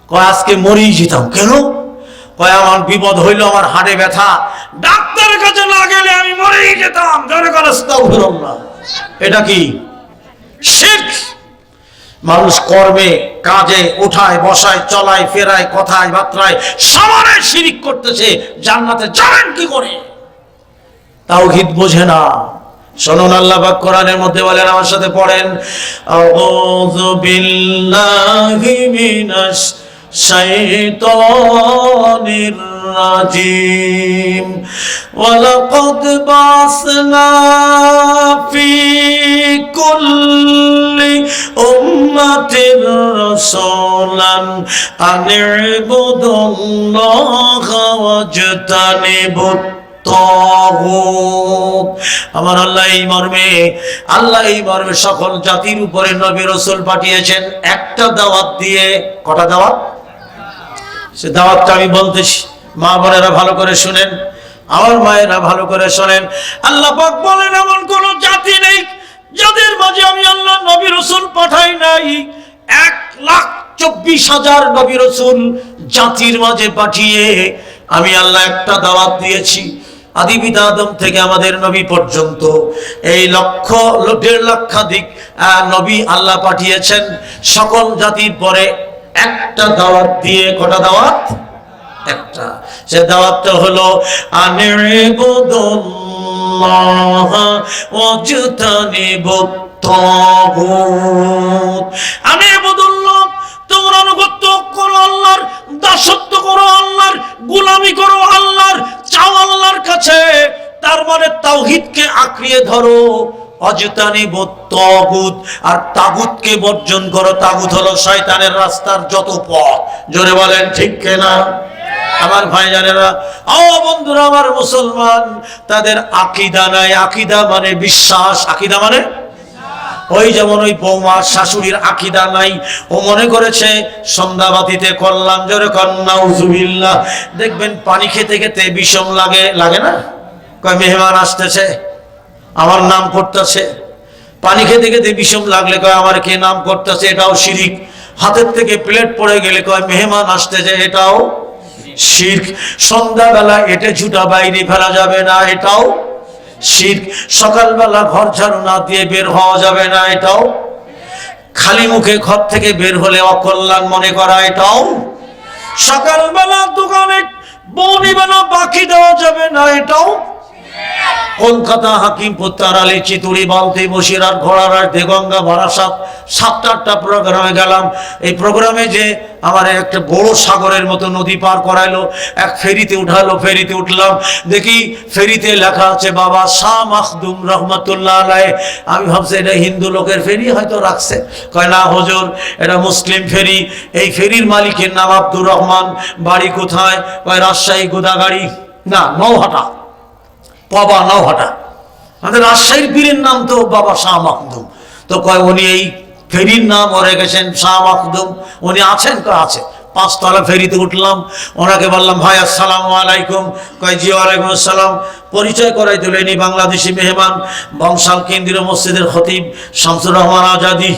কয় আজকে মরেই যেতাম। কেন? কয় আমার বিপদ হইল, আমার হাড়ে ব্যথা, ডাক্তারের কাছে না গেলে আমি মরেই যেতাম। জোরে করে আস্তাগফিরুল্লাহ। এটা কি? শিরক। মানুষ কর্মে, কাজে, উঠায় বসায়, চলায় ফেরায়, কথায় বার্তায় সমানে শিরক করতেছে, জান্নাতে যাবেন কি করে? তাওহীদ বোঝে না। শুনুন, আল্লাহ পাক কোরআনের মধ্যে বলেন, আমার সাথে পড়েন, আউযু বিল্লাহি মিনাশ শাইতানির রাজিম, ওয়ালাকাদ বাসনা ফি কুল্লি উম্মাতির রাসূলান আন ইবুদুল্লাহা ওয়াজতানিবুত তাগুত। আমার আল্লাহ এই মর্মে সকল জাতির উপরে নবী রাসূল পাঠিয়েছেন একটা দাওয়াত দিয়ে। কটা দাওয়াত? সে দাওয়াতটা আমি বলতেছি, মা বোনেরা ভালো করে শুনেন, আমার মায়েরা ভালো করে শোনেন। আল্লাহ পাক বলেন, এমন কোন জাতি নেই যাদের মাঝে আমি আল্লাহ নবী রাসূল পাঠাই নাই। 1,24,000 নবী রাসূল জাতির মাঝে পাঠিয়ে আমি আল্লাহ একটা দাওয়াত দিয়েছি। আদিপিতা আদম থেকে আমাদের নবী পর্যন্ত এই 1,5 লক্ষাধিক নবী আল্লাহ পাঠিয়েছেন। সকল জাতির পরে একটা দাওয়াত দিয়ে। কটা দাওয়াত? একটা। সে দাওয়াতটা হলো আনিবুদুল্লাহ ওয়াজতানিবুত তাগুত। আনিবুদুল্লাহ, তোমরা আনুগত্য করো আল্লাহর, দাসত্ব করো আল্লাহর, গোলামি করো আল্লাহর, চাও আল্লাহর কাছে। তার মানে তাওহীদকে আঁকড়িয়ে ধরো। অজতানিবুত তাগুত, আর তাগুতকে বর্জন করো। তাগুত হলো শয়তানের রাস্তার যত পথ। জোরে বলেন ঠিক কিনা? আমার ভাইজানেরা, ও বন্ধুরা আমার মুসলমান, তাদের আকীদা নাই। আকীদা মানে বিশ্বাস। আকীদা মানে ওই যেমন ওই বৌমা শাশুড়ির আকীদা নাই। ও মনে করেছে সন্ধ্যাবাতিতে করলাম, জোরে কন্যা উজুবিল্লাহ। দেখবেন পানি খেতে খেতে বিষম লাগে না? কয় মেহমান আসতেছে, আমার নাম করতেছে। পানি খেতে খেতে বিষম লাগলে কয় আমার কে নাম করতেছে, এটাও শিরক। হাতের থেকে প্লেট পড়ে গেলে কয় মেহমান আসতেছে, এটাও শিরক। সন্ধ্যাবেলা এটে ঝুটা বাইরে ফেলা যাবে না, এটাও শিরক। সকালবেলা ঘর ঝাড়ু না দিয়ে বের হওয়া যাবে না, এটাও। খালি মুখে ঘর থেকে বের হলে অকল্যাণ মনে করা, এটাও। সকালবেলা দোকানে বউনিবেলা বাকি দেওয়া যাবে না, এটাও। কলকাতা, হাকিমপুর, তারালি, চিতুড়ি, বালতি, বসিরহাট, ঘোড়ারহাট, দেগঙ্গা, বারাসাত, 7-8টা প্রোগ্রামে গেলাম। এই প্রোগ্রামে যে আমার একটা বড় সাগরের মতো নদী পার করাইলো, এক ফেরিতে উঠালো। ফেরিতে উঠলাম, দেখি ফেরিতে লেখা আছে বাবা শাহ মাখদুম রহমতুল্লাহ আলাইহ। আমি ভাবছি এটা হিন্দু লোকের ফেরি হয়তো রাখছে। কয় না হুজুর, এটা মুসলিম ফেরি। এই ফেরির মালিকের নাম আব্দুর রহমান। বাড়ি কোথায়? কয় রাজশাহী গোদাগাড়ি, না নৌহাটা, বাবা নৌহাটা। আমাদের রাজশাহীর পীরের নাম তো বাবা শাহ মাখদুম। তো কয় উনি এই ফেরির নাম ও রেখেছেন শাহ মাখদুম। উনি আছেন? কয় আছে। 5তলা ফেরিতে উঠলাম, ওনাকে বললাম ভাই আসসালামু আলাইকুম। কয় জি ওয়ালাইকুম আসসালাম। পরিচয় করাই দিল, ইনি বাংলাদেশি মেহমান, বংশাল কেন্দ্রীয় মসজিদের খতিব শামসুর রহমান আজাদি,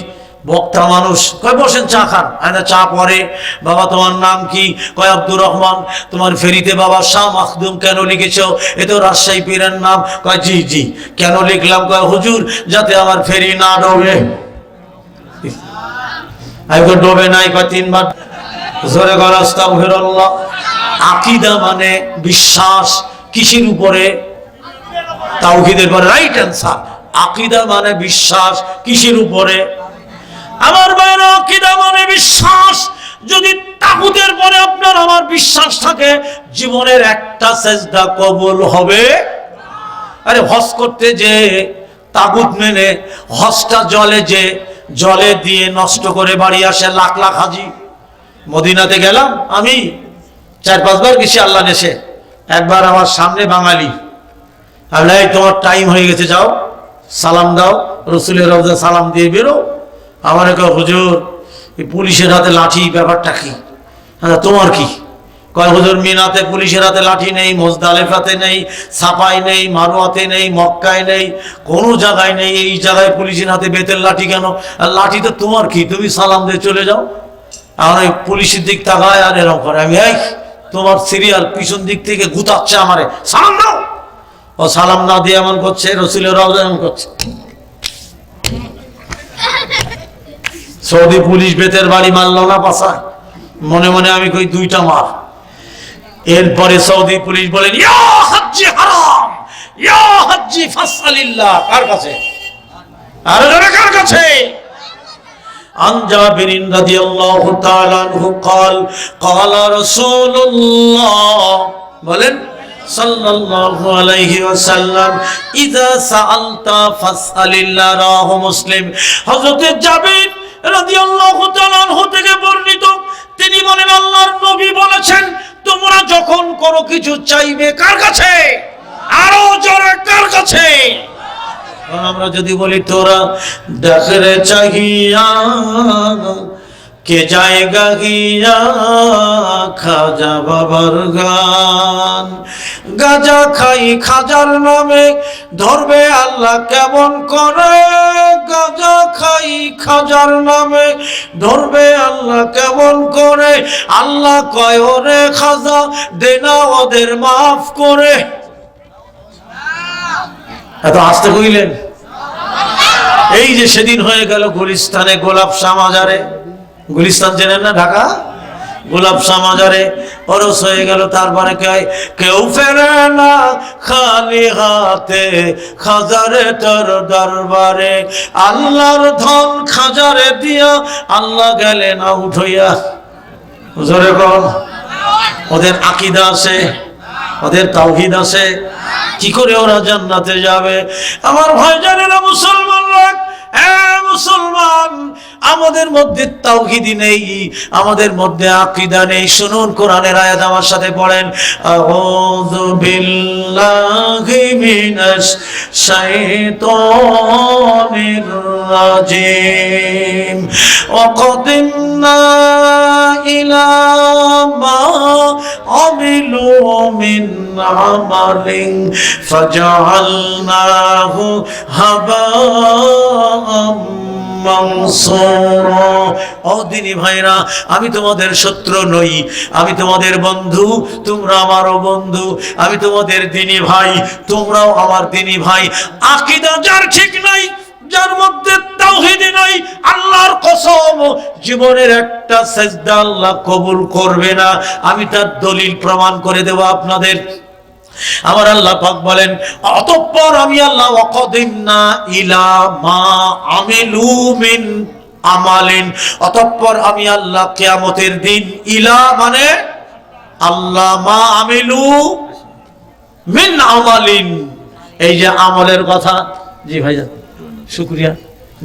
বক্তা মানুষ। কয় বসেন, চা খান। আয়না চা পরে। বাবা তোমার নাম কি? কয় আব্দুর রহমান। তোমার ফেরিতে বাবা শাহ মাখদুম কেন লিখেছ? এ তো রাজশাহী পীরের নাম। কয় জি জি। কেন লিখলাম? কয় হুজুর যাতে আমার ফেরি না ডোবে। ডোবে নাই। কয় 3 বার। জোরে করে আস্তাগফিরুল্লাহ। আকীদা মানে বিশ্বাস। কিসের উপরে? তাওহীদের উপরে। Right answer. আকীদা মানে বিশ্বাস। কিসের উপরে? আমার ভাইরা, আকীদা মানে বিশ্বাস। যদি তাগুতের পরে আপনার আমার বিশ্বাস থাকে, জীবনের একটা সেজদা কবুল হবে। আরে হজ করতে যে তাগুত মেনে হজটা জলে দিয়ে নষ্ট করে বাড়ি আসে লাখ লাখ হাজি। মদিনাতে গেলাম আমি 4-5 বার গেছি আল্লাহ নেশে। একবার আমার সামনে বাঙালি, আমি তোমার টাইম হয়ে গেছে, যাও সালাম দাও, রসুলের রওজা সালাম দিয়ে বেরো। আমার কয় হুজুর এই পুলিশের হাতে লাঠি ব্যাপারটা কি? হ্যাঁ তোমার কি? কয় হুজুর মিনাতে পুলিশের হাতে লাঠি নেই, মুজদালিফাতে নেই, সাফাই নেই, মারওয়াতে নেই, মক্কায় নেই, কোনো জায়গায় নেই, এই জায়গায় পুলিশের হাতে বেতের লাঠি কেন? আর লাঠি তো তোমার কি, তুমি সালাম দিয়ে চলে যাও। আর ওই পুলিশের দিক তাকায় আর এরকম করে, আমি এই তোমার সিরিয়াল পিছন দিক থেকে গুতাচ্ছে আমারে, সালাম দাও। ও সালাম না দিয়ে এমন করছে, রসুলের রওজা এমন করছে। সৌদি পুলিশ বেতের বাড়ি মারল না পাশা, মনে মনে আমি কই দুইটা মার। এরপরে সৌদি পুলিশ বলেন ইয়া হাজ্জি হারাম, ইয়া হাজ্জি ফাসআলিল্লাহ। কার কাছে? আর কার কাছে? عن جابر رضي الله تعالى عنه قال قال رسول الله বলেন সাল্লাল্লাহু আলাইহি ওয়াসাল্লাম ইযা সাআলতা ফাসআলিল্লাহ, রাহু মুসলিম। হযরত জাবির রাদিয়াল্লাহু তাআলা আনহু থেকে বর্ণিত, তিনি বলেন আল্লাহর নবী বলেছেন তোমরা যখন কোনো কিছু চাইবে কার কাছে? আরো জোরে কার কাছে? আমরা যদি বলি তোরা দেখরে চাহিয়া কে জায়গা গিয়া, খাজা বাবার গান। গাজা খাই খাজার নামে ধরবে আল্লাহ কেমন করে, গাজা খাই খাজার নামে ধরবে আল্লাহ কেমন করে। আল্লাহ কয় ওরে খাজা দেনা ওদের মাফ করে। এত আসতে কইলেন? এই যে সেদিন হয়ে গেল গুলিস্তানে গোলাপ শাহ মাজারে, গুলিস্তান চেনেন না ঢাকা? গোলাপ শাহ মাজারে ওরস হয়ে গেল। তারপরে কেউ ফেরে না খালি হাতে খাজারে তোর দরবারে, আল্লাহর ধন খাজারে দিয়া আল্লাহ গেলে না উঠইয়া। জোরে বল। ওদের আকীদা আছে, ওদের তাওহীদ আছে, কি করে ওরা জান্নাতে যাবে? আমার ভাইজানেরা মুসলমানরা, মুসলমান, আমাদের মধ্যে তাওহীদ নেই, আমাদের মধ্যে আকীদা নেই। শুনুন কোরআনের আয়াত আমার সাথে পড়েন, আউযু বিল্লাহি মিনাশ শাইতানির রাজিম ওয়া কাদিমনা ইলা মা আমিলু মিন আমালিন ফাজআলনাহু হাবাআম মানসুরা। ও দিনী ভাইরা, আমি তোমাদের শত্রু নই, আমি তোমাদের বন্ধু, তোমরা আমারও বন্ধু। আমি তোমাদের দিনী ভাই, তোমরাও আমার দিনী ভাই। আকীদা যার ঠিক নাই, যার মধ্যে তাওহীদ নাই, আল্লাহর কসম জীবনের একটা সিজদা আল্লাহ কবুল করবে না। আমি তার দলিল প্রমাণ করে দেব আপনাদের। আমার আল্লাহ পাক বলেন অতঃপর আমি আল্লাহ ওয়াকাদিমনা ইলা মা আমিলু মিন আমালিন, অতঃপর আমি আল্লাহ কিয়ামতের দিন, ইলা মানে আল্লাহ, মা আমিলু মিন আমালিন, এই যে আমলের কথা। জি ভাইজান শুকরিয়া,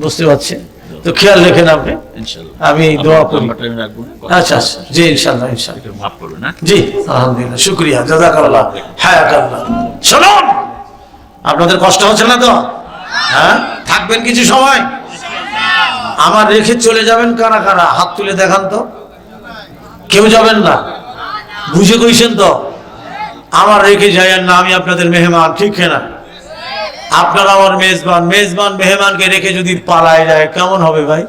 বুঝতে পারছেন তো, খেয়াল রেখেন আপনি, আমি দোয়া করি। আচ্ছা আচ্ছা, জি ইনশাআল্লাহ, ইনশাআল্লাহ মাফ করবেন না। জি আলহামদুলিল্লাহ, শুকরিয়া, জাযাকাল্লাহ, হায়াকাল্লাহ। শুনুন, আপনাদের কষ্ট হচ্ছে না তো? হ্যাঁ, থাকবেন কিছু সময়? আমার রেখে চলে যাবেন কারা কারা? হাত তুলে দেখান তো। কেউ যাবেন না? বুঝে কইছেন তো? আমার রেখে যাইয়েন না, আমি আপনাদের মেহমান, ঠিক না? আপনারা আমার মেজবান, মেজবান মেহমানকে রেখে যদি পালায় যায় কেমন হবে ভাই?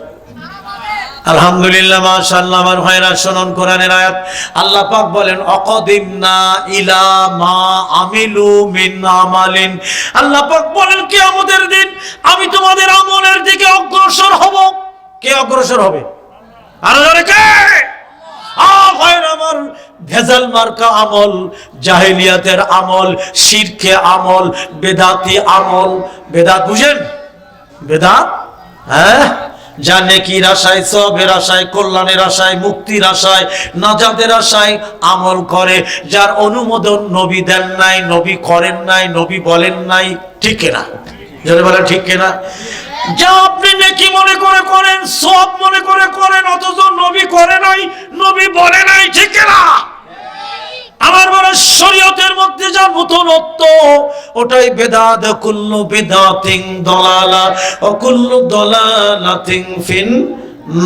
আলহামদুলিল্লাহ, মাশাআল্লাহ। আমার ভাইরা শুনুন কোরআনের আয়াত, আল্লাহ পাক বলেন অকাদিমনা ইলা মা আমিলু মিন আমালিন। আল্লাহ পাক বলেন কিয়ামতের দিন আমি তোমাদের আমলের দিকে অগ্রসর হব। কে অগ্রসর হবে? আর যারা কে? আমার ভেজাল মার্কা আমল, জাহেলিয়াতের আমল, শিরকে আমল, বেদাতি আমল। বেদাত বুঝেন? বেদাত, হ্যাঁ, যা নেকির আশায়, সবের আশায়, কল্যাণের আশায়, মুক্তির আশায়, নাজাতের আশায় আমল করে, যার অনুমোদন নবী দেন নাই, নবী করেন নাই, নবী বলেন নাই, ঠিক কিনা? যারা বলেন ঠিক কিনা? যা আপনি নেকি মনে করে করেন, সব মনে করে করেন, অথচ নবী করে নাই, নবী বলে নাই, ঠিক কিনা? আমার বড় শরীয়তের মধ্যে নূতনত্ব, ওটাই বেদাত। কুল্লু বিদাতিন দালালা ওয়া কুল্লু দালালাতিন ফিন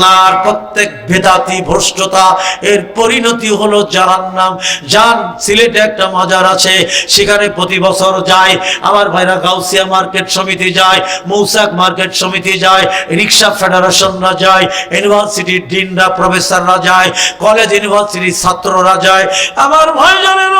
নার। প্রত্যেক বেদাতি ভ্রষ্টতা, এর পরিণতি হলো জাহান্নাম। যান সিলেটে একটা মাজার আছে, সেখানে প্রতি বছর যায় আমার ভাইরা। গাউসিয়া মার্কেট সমিতি যায়, মৌসাক মার্কেট সমিতি যায়, রিক্সা ফেডারেশনরা যায়, ইউনিভার্সিটির ডিনরা প্রফেসররা যায়, কলেজ ইউনিভার্সিটির ছাত্ররা যায়। আমার ভাই জানেন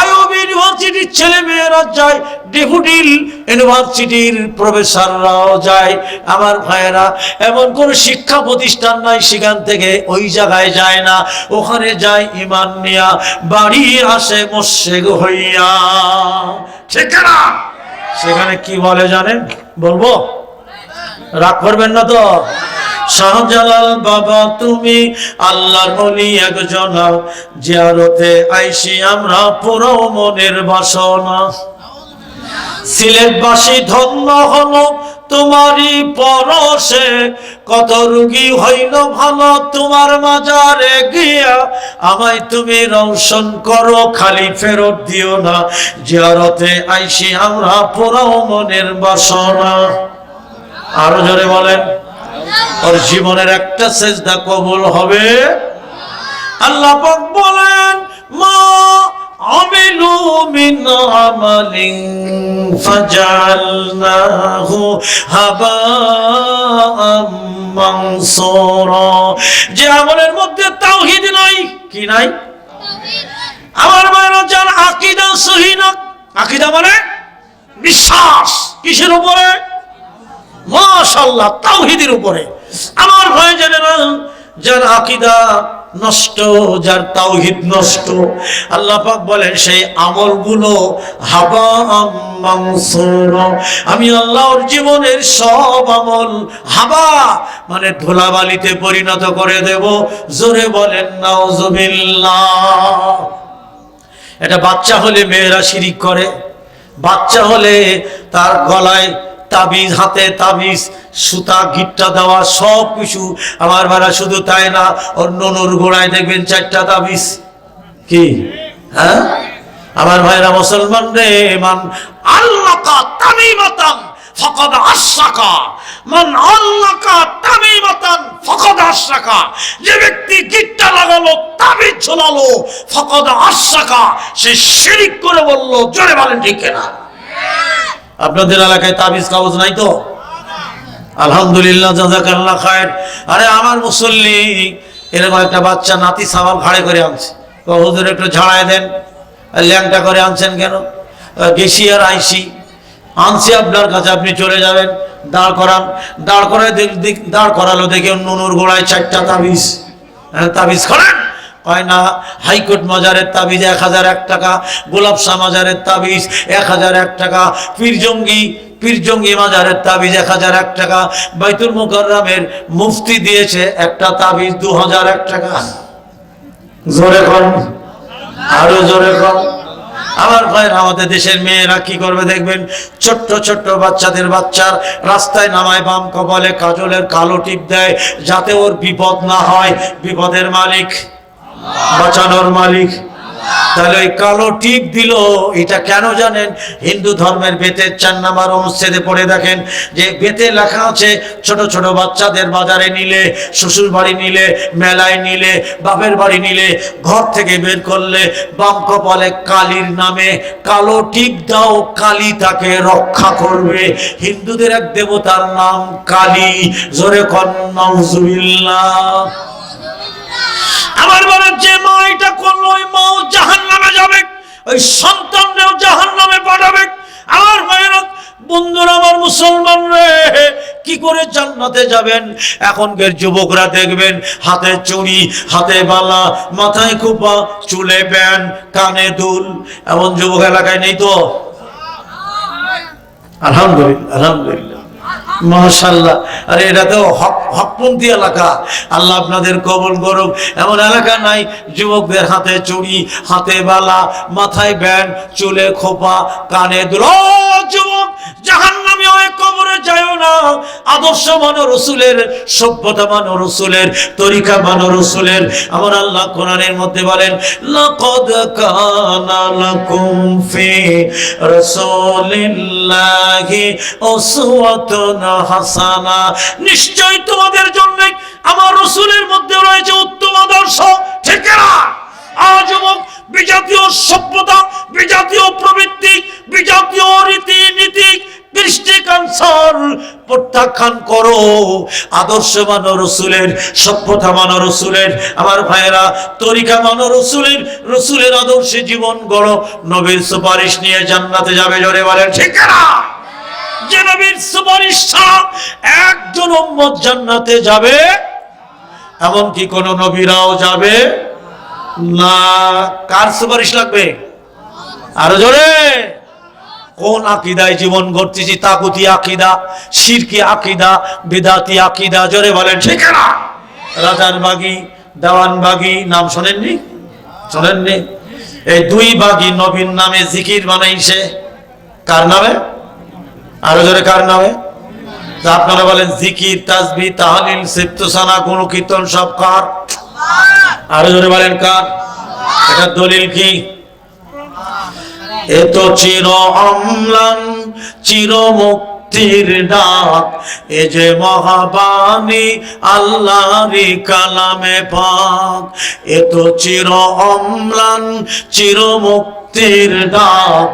আইওবি ইউনিভার্সিটির ছেলে মেয়েরা যায়, ডেফোডিল ইউনিভার্সিটির প্রফেসররাও যায়। আমার ভাইয়েরা, এমন কোন শিক্ষা প্রতিষ্ঠান নাই সেখান থেকে ওই জায়গায় যায় না। ওখানে যায় ইমান নিয়া, বাড়ি আসে মোশেক হইয়া। ঠিক না? সেখানে কি বলে জানেন? বলবো? রাগ করবেন না তো? শাহজালাল বাবা তুমি আল্লাহর ওলি একজন, জিয়ারতে আইসি আমরা পুরো মনের বাসনা। সিলেটবাসী ধন্য হলো তোমারই পরশে, কত রোগী হইল ভালো তোমার মাজারে গিয়া। আমায় তুমি রওশন করো, খালি ফেরত দিও না, জিয়ারতে আইসি আমরা পুরো মনের বাসনা। আরো জোরে বলেন। ওর জীবনের একটা সেজদা কবুল হবে? আল্লাহ পাক বলেন, মা আমিলু মিন আমালিন ফাজআলনাহু হাবাআম মানসুরা। যে আমলের মধ্যে তাওহীদ নাই, কি নাই? আমার মায়েরা যার আকীদা সহিহ না, আকীদা মানে বিশ্বাস, কিসের উপরে? মাশাআল্লাহ, তাওহীদের উপরে। আমার ভাই জানেন, যার আকীদা নষ্ট, যার তাওহীদ নষ্ট, আল্লাহ পাক বলেন সেই আমলগুলো হাবাআম মানসুরা। আমি আল্লাহর জীবনের সব আমল হাবা মানে ধুলাবালিতে পরিণত করে দেব। জোরে বলেন নাউজুবিল্লাহ। এটা বাচ্চা হলে মেয়েরা শিরিক করে, বাচ্চা হলে তার গলায় তাবিজ, হাতে তাবিজ, সুতা গিট্টা দেওয়া, সব কিছু। আমার ভাড়া শুধু তাই না, ওর ননুর গোড়ায় দেখবেন 4টা তাবিজ। কি? হ্যাঁ আমার ভাইরা মুসলমান রে, মান আল্লাকা তামিমাতান ফাকাদ আশরাকা, মান আল্লাকা তামিমাতান ফাকাদ আশরাকা। যে ব্যক্তি গিট্টা লাগালো, তাবিজ ঝোলালো, ফাকাদ আশরাকা, সে শিরক করে বলল। জোরে বলেন ঠিক কিনা? আপনাদের এলাকায় তাবিজ কাগজ নাই তো? আলহামদুলিল্লাহ, জাযাকাল্লাহ খায়ের। আরে আমার মুসল্লি এরকম একটা বাচ্চা নাতি সাওয়াল ঘাড়ে করে আনছে, হুজুর একটু ঝাড়ায় দেন। ল্যাংটা করে আনছেন কেন? গেছি আর আইসি, আনছি আপনার কাছে, আপনি চলে যাবেন। দাঁড় করান, দাঁড় করায় দাঁড় করালো, দেখে নুনুর গোড়ায় 4টা তাবিজ। তাবিজ করেন? হয় না। হাইকোর্ট মাজারের তাবিজ 1001 টাকা, গোলাপ শাহ মাজারের তাবিজ 1001 টাকা, পীরজঙ্গি মাজারের তাবিজ 1001 টাকা, বাইতুল মুকাররমের মুফতি দিয়েছে একটা তাবিজ 2001 টাকা। জোরে কর, আরো জোরে কর। আমার ভাইরা, আমাদের দেশের মেয়েরা কি করবে দেখবেন, ছোট্ট ছোট্ট বাচ্চাদের বাচ্চার রাস্তায় নামায়, বাম কপালে কাজলের কালো টিপ দেয়, যাতে ওর বিপদ না হয়। বিপদের মালিক, বাঁচানোর মালিক। তাহলে ওই কালো টিপ দিল, এটা কেন জানেন? হিন্দু ধর্মের বেতের 4 নম্বর অনুচ্ছেদে পড়ে দেখেন যে বেতে লেখা আছে, ছোট ছোট বাচ্চাদের বাজারে নিলে, শ্বশুর বাড়ি নিলে, মেলায় নিলে, বাপের বাড়ি নিলে, ঘর থেকে বের করলে বাম কপালে কালীর নামে কালো টিপ দাও, কালী তাকে রক্ষা করবে। হিন্দুদের এক দেবতার নাম কালী। জোরে কর নাউজুবিল্লাহ। আমার বলে যে মা এটা করলো, ওই মাও জাহান্নামে যাবে, ওই সন্তানরাও জাহান্নামে পাঠাবে। আমার ভাইয়েরা, বন্ধুরা, আমার মুসলমান রে, কি করে জান্নাতে যাবেন? এখনকার যুবকরা দেখবেন হাতে চুড়ি, হাতে বালা, মাথায় খোপা, চুলে ব্যান্ড, কানে দুল। এমন যুবক এলাকায় নেই তো? আলহামদুলিল্লাহ, আলহামদুলিল্লাহ, মাশাআল্লাহ। আরে এটা তো হকপন্থী এলাকা, আল্লাহ আপনাদের কবুল করুক। এমন এলাকা নাই যুবকদের হাতে চুড়ি, হাতে বালা, মাথায় ব্যান্ড, চুলে খোপা, কানে দুল। যুবক জাহান্নামী হয়ে কবরে যাও না, আদর্শ মানো রসুলের, সভ্যতা মানো রসুলের, তরিকা মানো রসুলের। আমার আল্লাহ কোরআনের মধ্যে বলেন, লাকাদ কানা লাকুম ফি রাসূলিল্লাহি উসওয়াতুন হাসানা, নিশ্চয় তোমাদের জন্য আমার রসুলের মধ্যে রয়েছে উত্তম আদর্শ। ঠিক না? আজ বিজাতীয় সভ্যতা, বিজাতীয় প্রবৃত্তি, বিজাতীয় রীতিনীতি, কৃষ্টি কালচার প্রত্যাখ্যান করো, আদর্শ মানো রসুলের, সভ্যতা মানো রসুলের। আমার ভাইয়েরা, তরিকা মানো রসুলের, রসুলের আদর্শে জীবন গড়ো। নবীর সুপারিশ নিয়ে জান্নাতে যাবে, জোরে বলেন ঠিক না? যে নবীর সুপারিশ ছাড়া একজন উম্মত জান্নাতে যাবে এমন কি কোন নবীরাও যাবে না। কার সুপারিশ লাগবে? আরো জোরে। কোন আকীদায় জীবন গড়তেছি? তাগুতি আকীদা, শিরকি আকীদা, বিদআতি আকীদা, জোরে বলেন ঠিক না? রাজার বাগী, দেওয়ান বাগী নাম শোনেননি? শোনেননি? এই দুই বাগী নবীর নামে জিকির বানাইছে। কার নামে? আরো জোরে, কার নামে? আপনারা বলেন জিকির, তাসবিহ, তাহলিল, সিফতুসানা, গুণ কীর্তন সব কার? আরো জোরে বলেন কার? এটা দলিল কি? এ তো চির অম্লান চির মুক্তির ডাক, এ যে মহাবাণী আল্লাহরই কালামে পাক। এ তো চির অম্লান চির মুক্তির ডাক,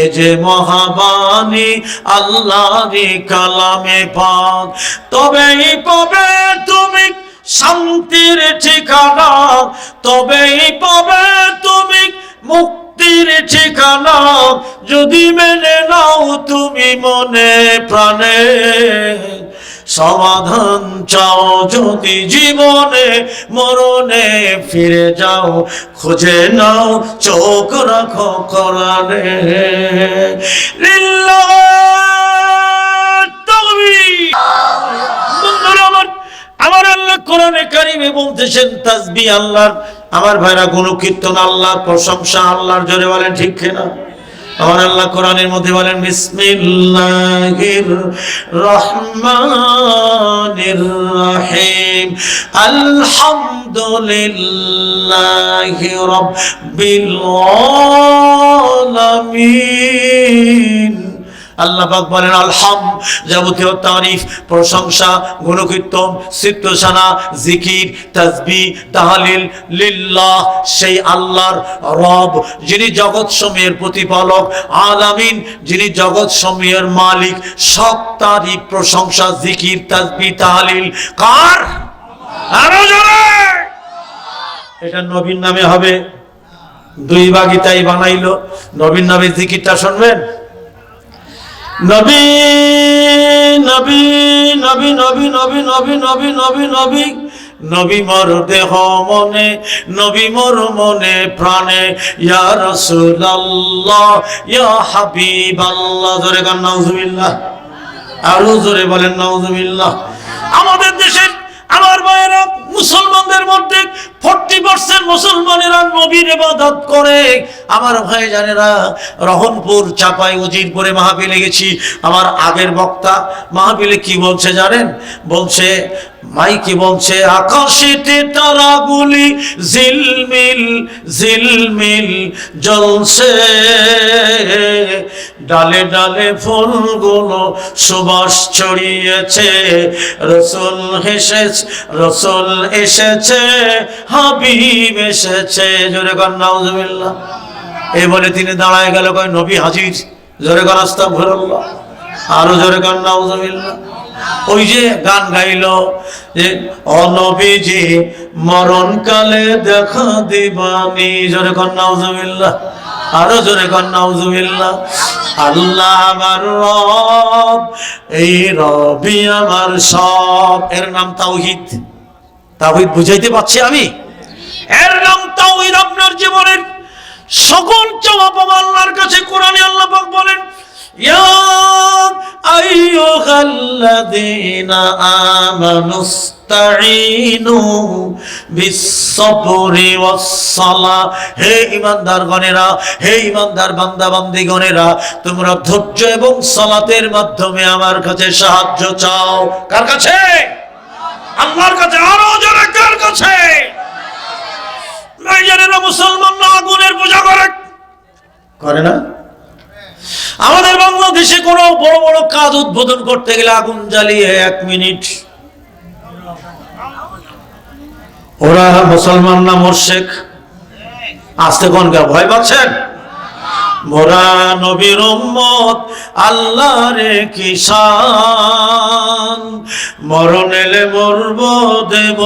এ যে মহাবাণী আল্লাহরই কালামে পাক। তবেই পাবে তুমি শান্তির ঠিকানা, তবেই পাবে তুমি মুক্তির ঠিকানা, যদি মেনে নাও তুমি মনে প্রাণে। সমাধান চাও যদি জীবনে মরণে, ফিরে যাও খুঁজে নাও চোখ রাখো কোরআনে। লিল্লাহ তাকবীর। আমার আল্লাহ কোরআনে কারিমে বলতেছেন তাসবিহ আল্লাহর। আমার ভাইরা, গুণ কীর্তন আল্লাহর, প্রশংসা আল্লাহর, জোরে বলেন ঠিক কিনা? আমার আল্লাহ কোরআনের মধ্যে বলেন, বিসমিল্লাহির রহমানির রহিম, আলহামদুলিল্লাহি রাব্বিল আলামিন। আল্লাহ পাক বলেন আলহাম, যাবতীয় তারিফ, প্রশংসা, গুণকীর্তন, সিফতুসানা, জিকির, তাসবিহ, তাহলিল লিল্লাহ, সেই আল্লাহর। রব, যিনি জগৎ সমূহের প্রতিপালক, আলামিন, যিনি জগৎ সমূহের মালিক। সব তারিফ, প্রশংসা, জিকির, তাসবিহ, তাহলিল কার? আরো জোরে। এটা নবীর নামে হবে। দুই ভাগই তাই বানাইলো। নবীর নামে জিকিরটা শুনবেন। নবী নবী নবী নবী নবী নবী নবী নবী নবী নবী মোর দেহ মনে, নবী মোর মনে প্রাণে, ইয়া রাসূলুল্লাহ ইয়া হাবিবাল্লাহ। জোরে গান নাউজুবিল্লাহ। আরো জোরে বলেন নাউজুবিল্লাহ। আমাদের দেশের আমার ভাইয়েরা, মুসলমানদের মধ্যে 40% মুসলমানেরা নবীর ইবাদত করে। আমার ভাই জানেরা, রহনপুর চাপাই উজিরপুরে মাহফিলে গেছি। আমার আগের বক্তা মাহফিলে কি বলছে জানেন? বলছে, মাইকে বলছে, আকাশেতে তারাগুলি ঝিলমিল ঝিলমিল জ্বলছে, ডালে ডালে ফুলগুলো সুবাস ছড়িয়েছে, রসুল হেসেছে, রসুল এসেছে, হাবিব এসেছে। জোরে গান নাউজুবিল্লাহ। এই বলে তিনি দাঁড়ায় গেল, কয় নবী হাজির। জোরে গান আস্তাগফিরুল্লাহ। আরো জোরে গান নাউজুবিল্লাহ। ওই যে গান গাইলো যে অনবীজি মরণকালে দেখা দিবানি। জোরে গান নাউজুবিল্লাহ। আরো জোরে গান নাউজুবিল্লাহ। আল্লাহ আমার রব, এই রবি আমার সব। এর নাম তাওহীদ। তাওহীদ বুঝাইতে পারছি আমি? এর নাম তাওহীদ। আপনার জীবনের সকল চাওয়া পাওয়া আল্লাহর কাছে। কোরআনে আল্লাহ পাক বলেন, ইয়া আইয়ুহাল্লাযীনা আমানুস্তাঈনু বিস-সাবরি ওয়াস-সালাহ। হে ঈমানদারগণেরা, হে ঈমানদার বান্দা বান্দীগণেরা, তোমরা ধৈর্য এবং সালাতের মাধ্যমে আমার কাছে সাহায্য চাও। কার কাছে? আল্লাহর কাছে। আরো জোরে কার কাছে? ভাইজানেরা, মুসলমানরা আগুনের পূজা করে না? আমাদের বাংলাদেশে কোনো বড় বড় কাজ উদ্বোধন করতে গেলে আগুন জ্বালিয়ে 1 মিনিট। ওরা মুসলমান না মোরশেক? আসতে কোনটা ভয় পাচ্ছেন? মোরা নবীর উম্মত, আল্লাহর কি শান, মরণ এলে মরব দেব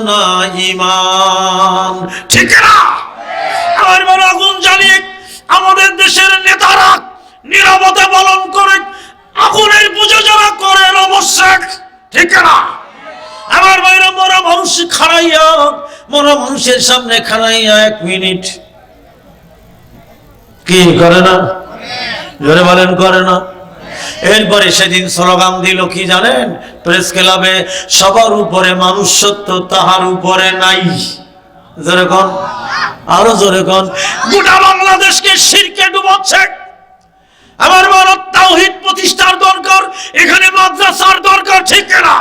না ঈমান। ঠিক না? আমার বড় আগুন জ্বালিয়ে আমাদের দেশের নেতারা নীরবতা পালন করে আগুনের পূজা যারা করে মোরশেক। ঠিক না? আমার ভাইরা, মরা মানুষ খাড়াইয়া, মরা মানুষের সামনে খাড়াইয়া 1 মিনিট কি করে না? জোরে বলেন, করে না? এরপরে সেদিন স্লোগান দিল কি জানেন? প্রেস ক্লাবে, সবার উপরে মানুষ সত্য, তাহার উপরে নাই। জোরে কোন, আরো জোরে কোন। গোটা বাংলাদেশকে শিরকে ডুবাচ্ছে। আমার বড় তাওহীদ প্রতিষ্ঠার দরকার, এখানে মাদ্রাসার দরকার। ঠিক না?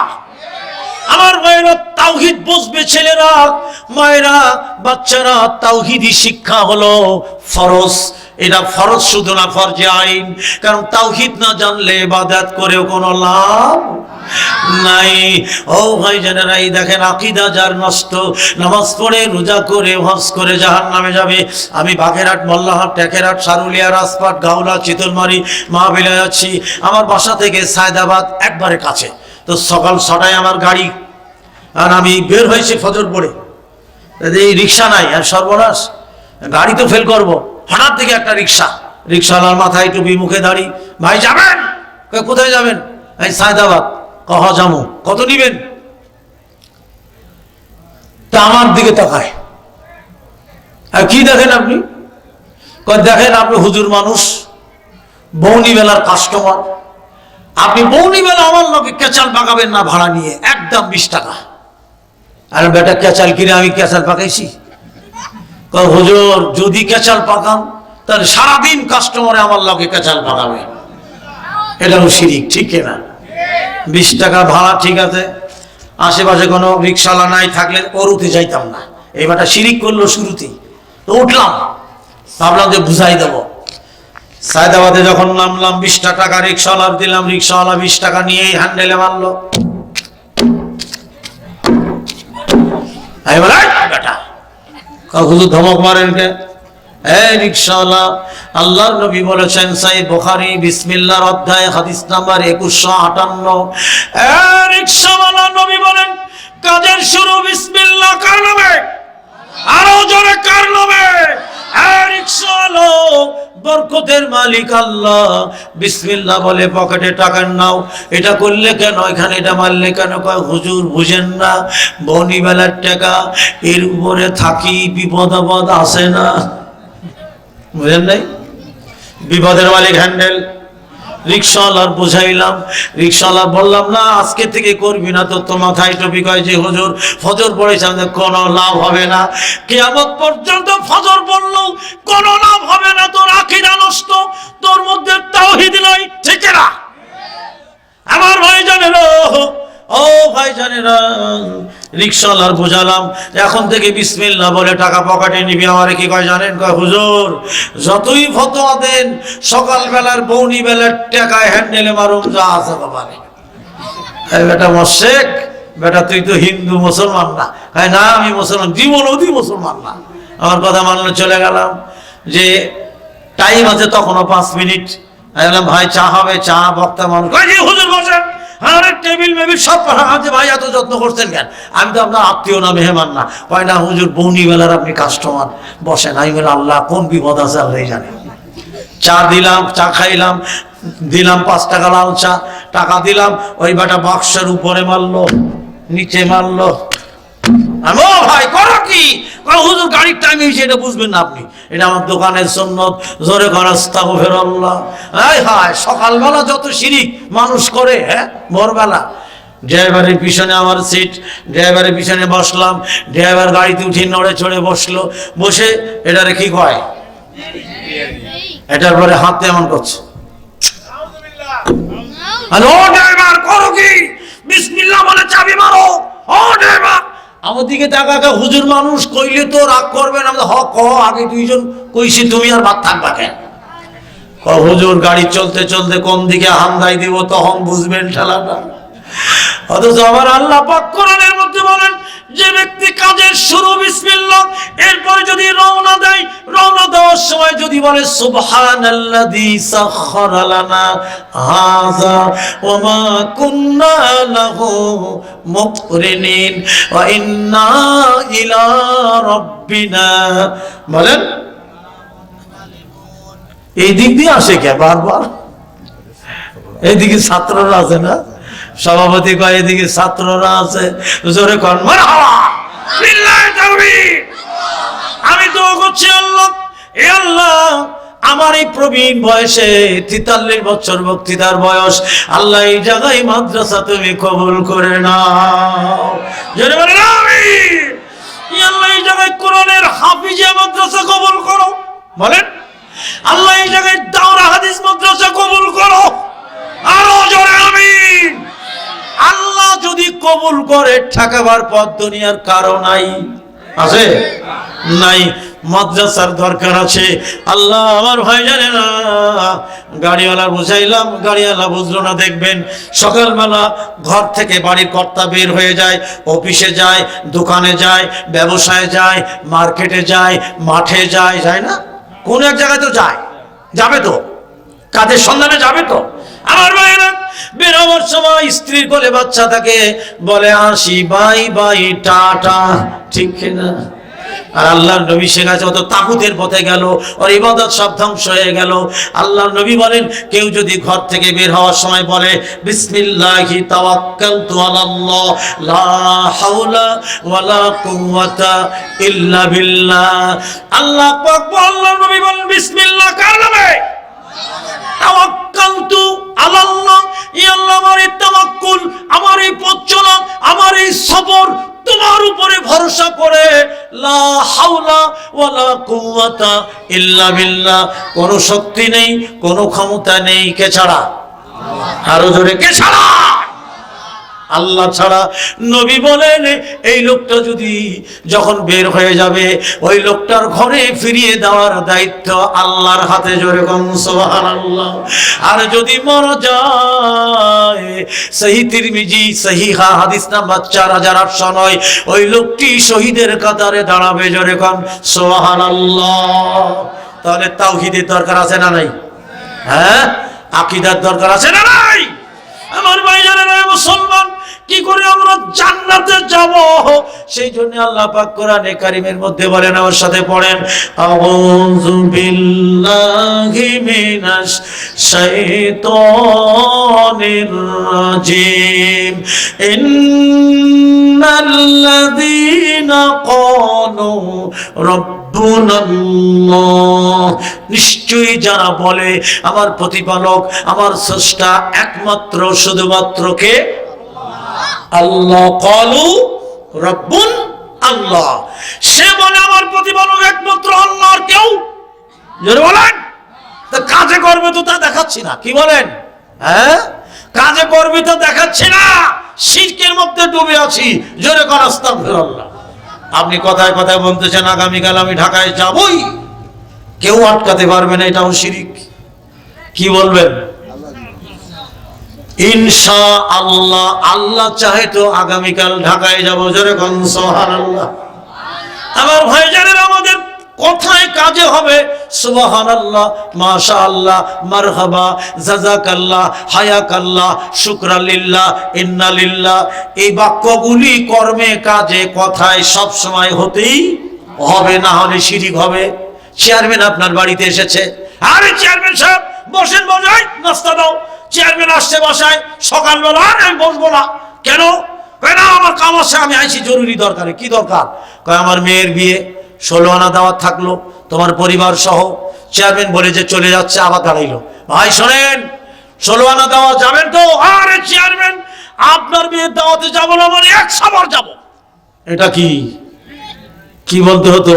আমার ভাইরা, তাওহীদ বুঝবে ছেলেরা, মায়েরা, বাচ্চারা। তাওহীদি শিক্ষা হলো ফরজ। এটা ফরজ শুধু না, ফরজে আইন। কারণ তাওহীদ না জানলে ইবাদত করেও কোনো লাভ নাই। ও ভাইজানেরা, এই দেখেন আকীদা যার নষ্ট, নামাজ পড়ে, রোজা করে, হজ করে জাহান্নামে যাবে। আমি বাগেরহাট, মোল্লাহাট, টেকেরহাট, সারুলিয়া, রাজপাট, গাওলা, চিতলমারি, মাহবিলায় আছি। আমার বাসা থেকে সায়দাবাদ একবারে কাছে। তো সকাল 6টায় আমার গাড়ি, আর আমি বের হয়েছি ফজর পড়ে। এই রিক্সা নাই, আর সর্বনাশ, গাড়ি তো ফেল করবো। হঠাৎ থেকে একটা রিক্সাওয়ালার মাথায় টুপি, মুখে দাড়ি। ভাই যাবেন? কোথায় যাবেন? এই সায়দাবাদ। কহ যাবো। কত নিবেন? তা আমার দিকে তাকায়। আর কি দেখেন আপনি? দেখেন আপনি হুজুর মানুষ, বৌনিবেলার কাস্টমার। আপনি বৌনিবেলা আমার লোকে কেচাল পাকাবেন না ভাড়া নিয়ে, একদম 20 টাকা। আর বেটা কেচাল কিনে আমি কেচাল পাকাইছি? হুজুর, যদি কেচাল পাকান তাহলে সারাদিন কাস্টমারে আমার লোকে কেচাল পাকাবে। এটাও শিরিক। ঠিক না? 20 টাকা ভাড়া, ঠিক আছে। আশেপাশে কোনো রিক্সাওয়ালা নাই থাকলে ওরুতে যাইতাম না। এই বেটা শিরিক করলো শুরুতেই। তো উঠলাম, ভাবলাম যে বুঝাই দেবো। সায়দাবাদে যখন নামলাম, 20 টাকা রিক্সাওয়ালা দিলাম। রিক্সাওয়ালা 20 টাকা নিয়ে হ্যান্ডেলে মারলো। আমি বলি, বেটা হুজুর ধমক মারেন কে? এই রিক্সাওয়ালা, আল্লাহর নবী বলেছেন, সহিহ বুখারী বিসমিল্লাহর অধ্যায় হাদিস নাম্বার 2158। রিক্সাওয়ালা, নবী বলেন কাজের শুরু বিসমিল্লাহ কার নামে? আরো জোরে কার নামে? রিক্সাওয়ালা, বরকতের মালিক আল্লাহ, বিসমিল্লাহ বলে পকেটে টাকা নাও। এটা করলে কেন? এখানে এটা মারলে কেন? কয় হুজুর বুঝেন না, বনিবেলার টাকা, এর উপরে থাকি, বিপদ আপদ আসে না। বুঝেন নাই? বিপদের মালিক হ্যান্ডেল। রিক্সাওয়ালার বুঝাইলাম, রিক্সাওয়ালা বললাম না আজকে থেকে করবি না। তো মাথায় টুপি। কয় যে হুজুর ফজর পড়েছে, আমাদের কোনো লাভ হবে না। কিয়ামত পর্যন্ত ফজর পড়লো কোনো লাভ হবে না। তোর আকীদা নষ্ট, তোর মধ্যে তাওহীদ নাই। ঠিক না? আমার ভাইজানেরা, ও ভাইজানেরা, রিক্সাওয়ালার বোঝালাম এখন থেকে বিসমিল্লাহ বলে টাকা পকেটে নিবি। আমার কি কয় জানেন? কয় হুজুর যতই ফতোয়া দেন, সকালবেলার বৌনি বেলার টাকায় হ্যান্ডেলে মারুন, যা আছে বাবারে। বেটা মোরশেক, বেটা তুই তো হিন্দু, মুসলমান না। হ্যাঁ না, আমি মুসলমান, জীবন অধি মুসলমান না। আমার কথা মানলে চলে গেলাম। যে টাইম আছে তখনও 5 মিনিট। আমি বললাম ভাই চা হবে? চা। বক্তা মানুষ, হুজুর বসেন। আরে টেবিল মেবিল সব আছে। ভাই এত যত্ন করছেন কেন? আমি তো আপনার আত্মীয় না, মেহমান না। কয় না হুজুর, বৌনি বেলার আপনি কাস্টমার, বসেন। আমি বলে আল্লাহ কোন বিপদ আছে আল্লাহ জানে। চা দিলাম, চা খাইলাম, দিলাম 5 টাকা লাল চা, টাকা দিলাম। ওই বেটা বাক্সের উপরে মারলো, নিচে মারলো। ও ভাই করো কি? হুজুর গাড়ির টাইম হয়েছে, এটা বুঝবেন না আপনি, এটা আমার দোকানের সুন্নত। জোরে কর আস্তাগফিরুল্লাহ। হায় হায়, সকালবেলা যত শিরিক মানুষ করে, হ্যাঁ ভোরবেলা। ড্রাইভারের পিছনে আমার সিট, ড্রাইভারের পিছনে বসলাম, ড্রাইভার গাড়িতে উঠে নড়ে চড়ে বসলো, বসে এটারে কি কয়, এটার পরে হাতে এমন করছে, ও ড্রাইভার করো কি, বিসমিল্লাহ বলে চাবি মারো, ও ড্রাইভার। আমার দিকে তাকাকা, হুজুর মানুষ কইলে তো রাগ করবেন, আমরা হ ক আগে দুইজন কইছি, তুমি আর বাদ থাকবা কেন? হুজুর গাড়ি চলতে চলতে কোন দিকে হামদাই দিব তখন বুঝবেন ঠেলাটা। অথচ আমার আল্লাহ পাক কোরআনের মধ্যে বলেন, যে ব্যক্তি কাজের শুরু বিসমিল্লাহ, এরপরে যদি রওনা দেয়, রওনা দেওয়ার সময় যদি বলে সুবহানাল্লাযী সাখখারা লানা হাযা ওয়া মা কুন্না লাহু মুকরিনিন ওয়া ইন্না ইলা রাব্বিনা, বলেন এই দিক দিয়ে আসে কে বারবার? এইদিকে ছাত্ররা আছে না, সভাপতি কয় এদিকে ছাত্ররা আছে, জোরে কর মারহাবা বিল্লাহি তাকবীর। আমি তো করছি আল্লাহ, এ আল্লাহ আমার এই প্রবীণ বয়সে 43 বছর বক্তৃতার বয়স, আল্লাহ এই জায়গায় মাদ্রাসা তুমি কবুল করে নাও, জোরে বলেন আমিন। ই আল্লাহ এই জায়গায় কোরআনের হাফিজিয়া মাদ্রাসা কবুল করো, বলেন আল্লাহ এই জায়গায় দাওরা হাদিস মাদ্রাসা কবুল করো, আরো জোরে আমিন। আল্লাহ যদি কবুল করে ঠকাবার পথ দুনিয়ার কারো নাই, আছে নাই, মাদ্রাসার দরকার আছে। আল্লাহ আমার ভাই জানে না, গাড়িওয়ালা বুঝাইলাম, গাড়িওয়ালা বুঝলো না। দেখবেন সকালবেলা ঘর থেকে বাড়ির কর্তা বের হয়ে যায়, অফিসে যায়, দোকানে যায়, ব্যবসায় যায়, মার্কেটে যায়, মাঠে যায়, যায় না? কোন এক জায়গায় তো যায়, যাবে তো, কাজের সন্ধানে যাবে তো। আমার ভাইরা বের হওয়ার সময় স্ত্রীর কোলে বাচ্চা থাকে, বলে আসি বাই বাই টাটা, ঠিক না? আর আল্লাহর নবী শেখাচ্ছে, অত তাগুতের পথে গেল, ওর ইবাদত সব ধ্বংস হয়ে গেল। আল্লাহর নবী বলেন, কেউ যদি ঘর থেকে বের হওয়ার সময় বলে বিসমিল্লাহি তাওয়াক্কালতু আলাল্লাহ লা হাওলা ওয়ালা কুওয়াতা ইল্লা বিল্লাহ, আল্লাহ পাক আল্লাহর নবী বলেন বিসমিল্লাহ কার নামে? তাওয়াক্কালতু আলাল্লাহ, ই আল্লাহ আমার এই তাওয়াক্কুল, আমার এই পথ চলা, আমার এই সবর তোমার উপরে ভরসা করে, লা হাওলা ওয়ালা কুওয়াতা ইল্লা বিল্লাহ, কোনো শক্তি নেই, কোনো ক্ষমতা নেই, কে ছাড়া? আরো জোরে, কে ছাড়া? আল্লাহ ছাড়া। নবী বলেন এই লোকটা যদি যখন বের হয়ে যাবে, ওই লোকটার ঘরে ফিরিয়ে দেওয়ার দায়িত্ব আল্লাহর হাতে, জোরে কোন সুবহানাল্লাহ। আর যদি মারা যায়, সহিহ তিরমিজি সহিহা হাদিস নাম্বার 4809, ওই লোকটি শহীদের কাতারে দাঁড়াবে, জোরে কোন সুবহানাল্লাহ। তাহলে তাওহীদের দরকার আছে না নাই? হ্যাঁ, আকীদার দরকার আছে না নাই? আমার ভাইজানেরা, মুসলমান কি করে আমরা জান্নাতে যাব? সেই জন্য আল্লাহ পাক কোরআনে কারীমের মধ্যে বলেন, আমার সাথে পড়েন, আউযু বিল্লাহি মিনাশ শাইতানির রাজিম, ইন্নাল্লাযীনা ক্বালু রাব্বুনাল্লাহ, নিশ্চয়ই যারা বলে আমার প্রতিপালক, আমার স্রষ্টা একমাত্র শুধুমাত্র কে? আল্লাহ। ক্বালু রাব্বুন আল্লাহ, সে বলে আমার প্রতিপালক একমাত্র আল্লাহ, আর কেউ? জোরে বলেন। তা কাজে করবে তো তা দেখাচ্ছি না, কি বলেন? হ্যাঁ, কাজে করবে তো দেখাচ্ছি না, শিরকের মধ্যে ডুবে আছি, জোরে কর আস্তাগফিরুল্লাহ। আপনি কথায় কথায় বলতেছেন আগামীকাল আমি ঢাকায় যাবই, কেউ আটকাতে পারবে না, এটাও শিরক। কি বলবেন? ইনশাআল্লাহ, আল্লাহ চাহে তো আগামীকাল ঢাকায় যাব, জোরে কোন সুবহানাল্লাহ। আমার ভাইজানেরা, আমাদের কথায় কাজে হবে সুবহানাল্লাহ, মাশাআল্লাহ, মারহাবা, জাযাকাল্লাহ, হায়াকাল্লাহ, শুকরালিল্লাহ, ইন্নালিল্লাহ, এই বাক্যগুলি কর্মে কাজে কথায় সব সময় হতেই হবে, না হলে শিরক হবে। চেয়ারম্যান আপনার বাড়িতে এসেছে, আরে চেয়ারম্যান সাহেব বসেন, বসাই নাস্তা দাও। চেয়ারম্যান আসছে বসায়, সকালবেলা আমি বসবো না, কেন? কেন? আমার কাম আছে, আমি আইছি জরুরি দরকারে। কি দরকার? কয় আমার মেয়ের বিয়ে। 16 আনা দাওয়াত থাকলো তোমার পরিবার সহ। চেয়ারম্যান বলে যে চলে যাচ্ছে, আবার দাঁড়াইলো, ভাই শোনেন 16 আনা দাওয়াত যাবেন তো? আরে চেয়ারম্যান আপনার বিয়ের দাওয়াতে যাবো না, মানে 100 বার যাবো। এটা কি কি বলতে হতো?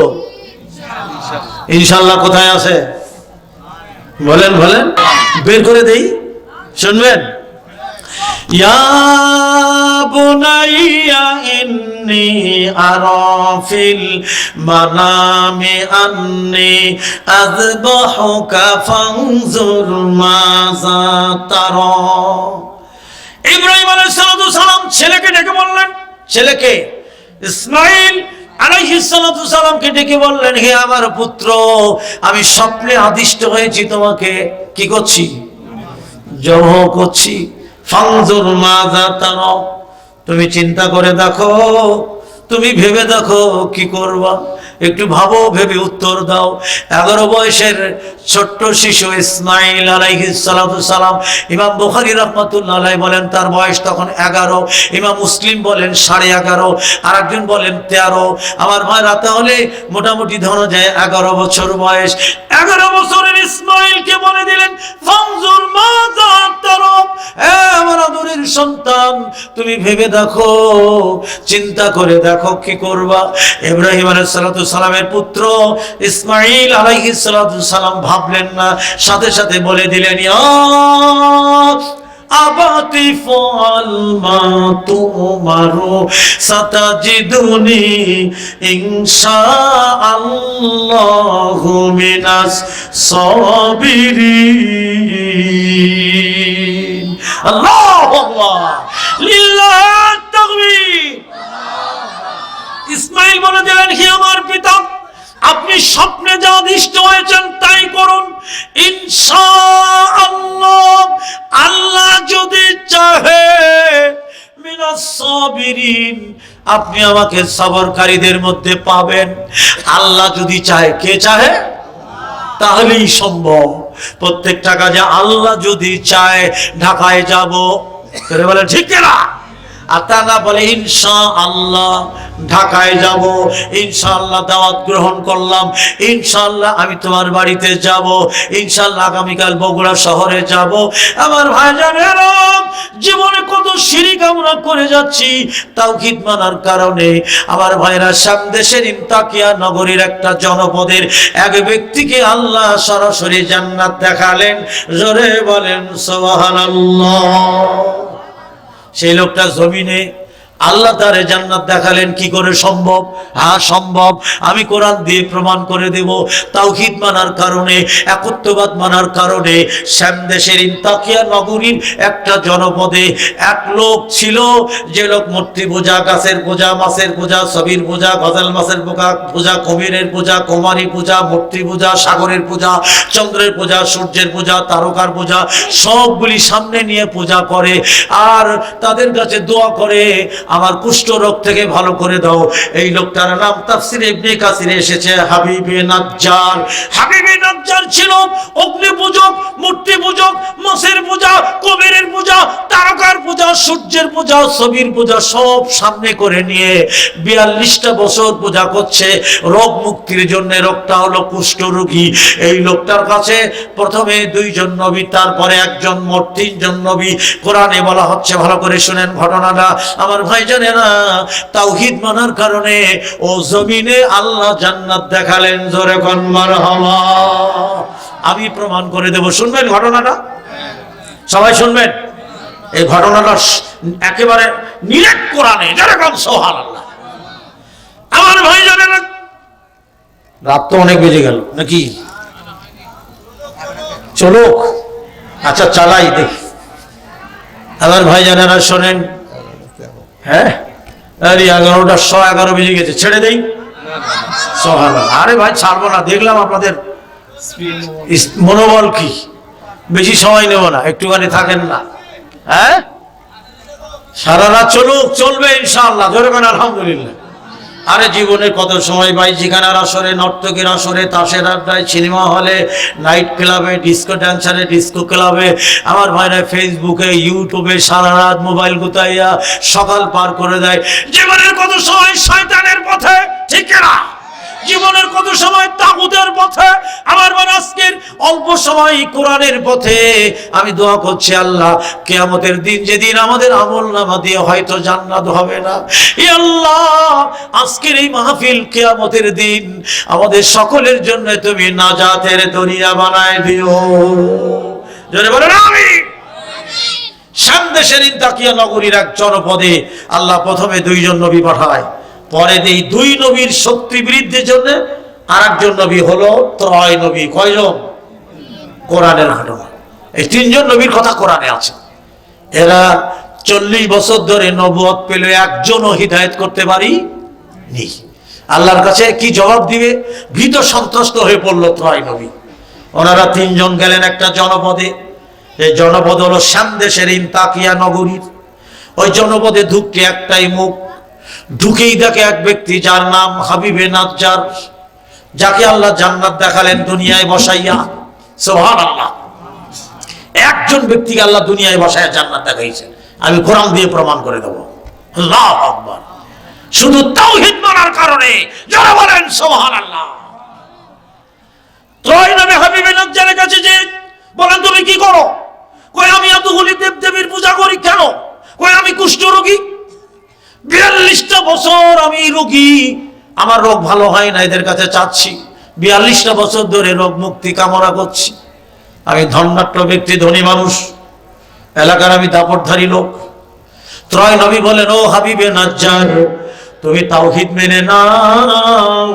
ইনশাআল্লাহ কোথায় আছে বলেন বলেন, বের করে দেই, শুনবেন। ইয়া বুনাইয়া ইন্নী আরা ফিল মানামি আন্নী আযবাহুকা ফানজুর মাযা তারা। ইব্রাহিম আলাইহিস সালাম ছেলেকে ডেকে বললেন, ছেলেকে ইসমাঈল আলাইহিস সালামকে ডেকে বললেন, হে আমার পুত্র, আমি স্বপ্নে আদিষ্ট হয়েছি তোমাকে কি করছি? জবাহ করছি। ফানজুর মাযা তারা, তুমি চিন্তা করে দেখো, তুমি ভেবে দেখো কি করবা, একটু ভাবো, ভেবে উত্তর দাও। 11 বয়সের ছোট্ট শিশু ইসমাঈল আলাইহিস সালাম, ইমাম বুখারী রাহমাতুল্লাহ আলাইহি বলেন তার বয়স তখন 11, ইমাম মুসলিম বলেন 11.5, আর একজন বলেন 13। আমার ভাইরা, তাহলে মোটামুটি ধরা যায় 11 বছর বয়স। 11 বছরের ইসমাঈলকে বলে দিলেন ফানজুর মাযা তারা, আমার আদরের সন্তান তুমি ভেবে দেখো, চিন্তা করে দেখো কি করবা। ইব্রাহিম আলাইহিস সালামের পুত্র ইসমাঈল আলাইহিস সালাম ভাবলেন না, সাথে সাথে বলে দিলেন, ইয়া আবাতি ফাল মা তুমারু সাতাজিদুনি ইনশাআল্লাহু মিনাস সাবিরিন। আল্লাহু আকবার, লিল্লাহি তাকবীর। ইসমাঈল বলে দিলেন, হে আমার পিতা, আপনি স্বপ্নে যা আদিষ্ট হয়েছেন তাই করুন, ইনশাআল্লাহ আল্লাহ যদি চাহে মিনাস সাবিরিন, আপনি আমাকে সবরকারীদের মধ্যে পাবেন। আল্লাহ যদি চায়, কে চাহে? তাহলেই সম্ভব। প্রত্যেকটা কাজে আল্লাহ যদি চায় ঢাকায় যাব, বলে ঠিক না? আর তা না বলে ইনশাআল্লাহ ঢাকায় যাব, ইনশাআল্লাহ দাওয়াত গ্রহণ করলাম, ইনশাআল্লাহ আমি তোমার বাড়িতে যাব, ইনশাআল্লাহ আগামীকাল বগুড়া শহরে যাব। আমার ভাইজানেরা, জীবনে কত শিরক আমরা করে যাচ্ছি তাওহীদ মানার কারণে। আমার ভাইরা, সামদেশের ইনতাকিয়া নগরীর একটা জনপদের এক ব্যক্তিকে আল্লাহ সরাসরি জান্নাত দেখালেন। জোরে বলেন সুবহানাল্লাহ। সেই লোকটা জমিনে আল্লাহ তারে জান্নাত দেখালেন। কি করে সম্ভব? হ্যাঁ সম্ভব, আমি কোরআন দিয়ে প্রমাণ করে দেব। তাওহীদ মানার কারণে, একত্ববাদ মানার কারণে শ্যামদেশের ইনতাকিয়া নগরীর একটা জনপদে এক লোক ছিল, যে লোক মূর্তি পূজা, গাছের পূজা, মাছের পূজা, ছবির পূজা, গজাল মাছের পূজা, কবিরের পূজা, কুমারী পূজা, মূর্তি পূজা, সাগরের পূজা, চন্দ্রের পূজা, সূর্যের পূজা, তারকার পূজা, সবগুলি সামনে নিয়ে পূজা করে আর তাদের কাছে দোয়া করে, আমার কুষ্ঠ রোগ থেকে ভালো করে দাও। এই লোকটার নাম তাফসিরে ইবনে কাসিরে এসেছে হাবিবে নাজ্জার। হাবিবে নাজ্জার ছিল অগ্নি পূজক, মূর্তি পূজক, মাছের পূজা, কবিরের পূজা, তারকার পূজা, সূর্যের পূজা, ছবির পূজা সব সামনে করে নিয়ে 42টা বছর পূজা করছে রোগ মুক্তির জন্য। রোগটা হলো কুষ্ঠ রোগী। এই লোকটার কাছে প্রথমে 2 জন নবী, তারপরে 1 জন, মোট 3 জন নবী। কোরআনে বলা হচ্ছে, ভালো করে শুনেন ঘটনাটা আমার ভাই জানেনা। তাওহীদ মানার কারণে ও জমিনে আল্লাহ জান্নাত দেখালেন। জোরে কোন মারহাবা। আমি প্রমাণ করে দেব, শুনবেন ঘটনাটা? সবাই শুনবেন। এই ঘটনাটা একেবারে নিরেট কোরআনে। জোরে কোন সুবহানাল্লাহ। আমার ভাই জানেনা, রাত তো অনেক বেজে গেল নাকি? চলো আচ্ছা চালাই দেখি। আমার ভাই জানেনা শোনেন, হ্যাঁ আরে 11:11 বেজে গেছে, ছেড়ে দেই। সুবহানাল্লাহ। আরে ভাই ছাড়বো না, দেখলাম আপনাদের মনোবল কি। বেশি সময় নেব না, একটুখানি থাকেন না। হ্যাঁ সারা রাত চলুক, চলবে ইনশাআল্লাহ। ধরে বেন আলহামদুলিল্লাহ। আরে জীবনে কত সময় ভাই, যেখানের আসরে, নর্তকের আসরে, তাসের আড্ডায়, সিনেমা হলে, নাইট ক্লাবে, ডিস্কো ড্যান্সারে, ডিস্কো ক্লাবে, আমার ভাইরা ফেসবুকে, ইউটিউবে সারা রাত মোবাইল গুতাইয়া সকাল পার করে দেয়। জীবনের কত সময় শয়তানের পথে, ঠিক না? জীবনে সবাই কোরআনের পথে। আমি দোয়া করছি আল্লাহ কিয়ামতের দিন যেদিন আমাদের আমলনামা দিয়ে হয়তো জান্নাত হবে না, ই আল্লাহ আজকের এই মাহফিল কিয়ামতের দিন আমাদের সকলের জন্য তুমি নাজাতের দরিয়া বানায় দিও। জোরে বলেন আমিন। শামদেশের ইন্তাকিয়া নগরীর এক জনপদে আল্লাহ প্রথমে 2 জন নবী পাঠায়, পরে এই 2 নবীর শক্তি বৃদ্ধির জন্য আরেকজন নবী হলো ত্রয় নবী। কয়জন? কোরআনের ঘটনা। এই 3 জন নবীর কথা কোরআনে আছে। এরা 40 বছর ধরে নবুয়ত পেল, একজনও হিদায়াত করতে পারি নি। আল্লাহর কাছে কি জবাব দিবে ভীত সন্ত্রস্ত হয়ে পড়লো ত্রয় নবী। ওনারা 3 জন গেলেন একটা জনপদে। এই জনপদ হলো শামদেশের ইন্তাকিয়া নগরীর। ওই জনপদে ঢুকতে একটাই মুখ, ঢুকেই দেখে এক ব্যক্তি যার নাম হাবিবে নাজ্জার, যাকে আল্লাহ জান্নাত দেখালেন দুনিয়ায় বসাইয়া। সুবহানাল্লাহ। একজন ব্যক্তিকে আল্লাহ দুনিয়ায় বসাইয়া জান্নাত দেখাইছে। আমি কোরআন দিয়ে প্রমাণ করে দেব। আল্লাহু আকবার। শুধু তাওহীদ মানার কারণে। যারা বলেন সুবহানাল্লাহ। ত্রয় নবী হাবিবে নাজ্জারের কাছে যে বলেন তুমি কি করো? কই আমি এতগুলি দেবদেবীর পূজা করি। কেন? কই আমি কুষ্ঠ রোগী, 42টা বছর আমি রোগী, আমার রোগ ভালো হয় না, এদের কাছে চাচ্ছি। 42টা বছর ধরে রোগ মুক্তি কামনা করছি। আমি ধনাঢ্য ব্যক্তি, ধনী মানুষ, এলাকার আমি দাপটধারী লোক। ত্রয় নবী বলেন ও হাবিবে নাজ্জার, তুমি তাওহীদ মেনে নাও,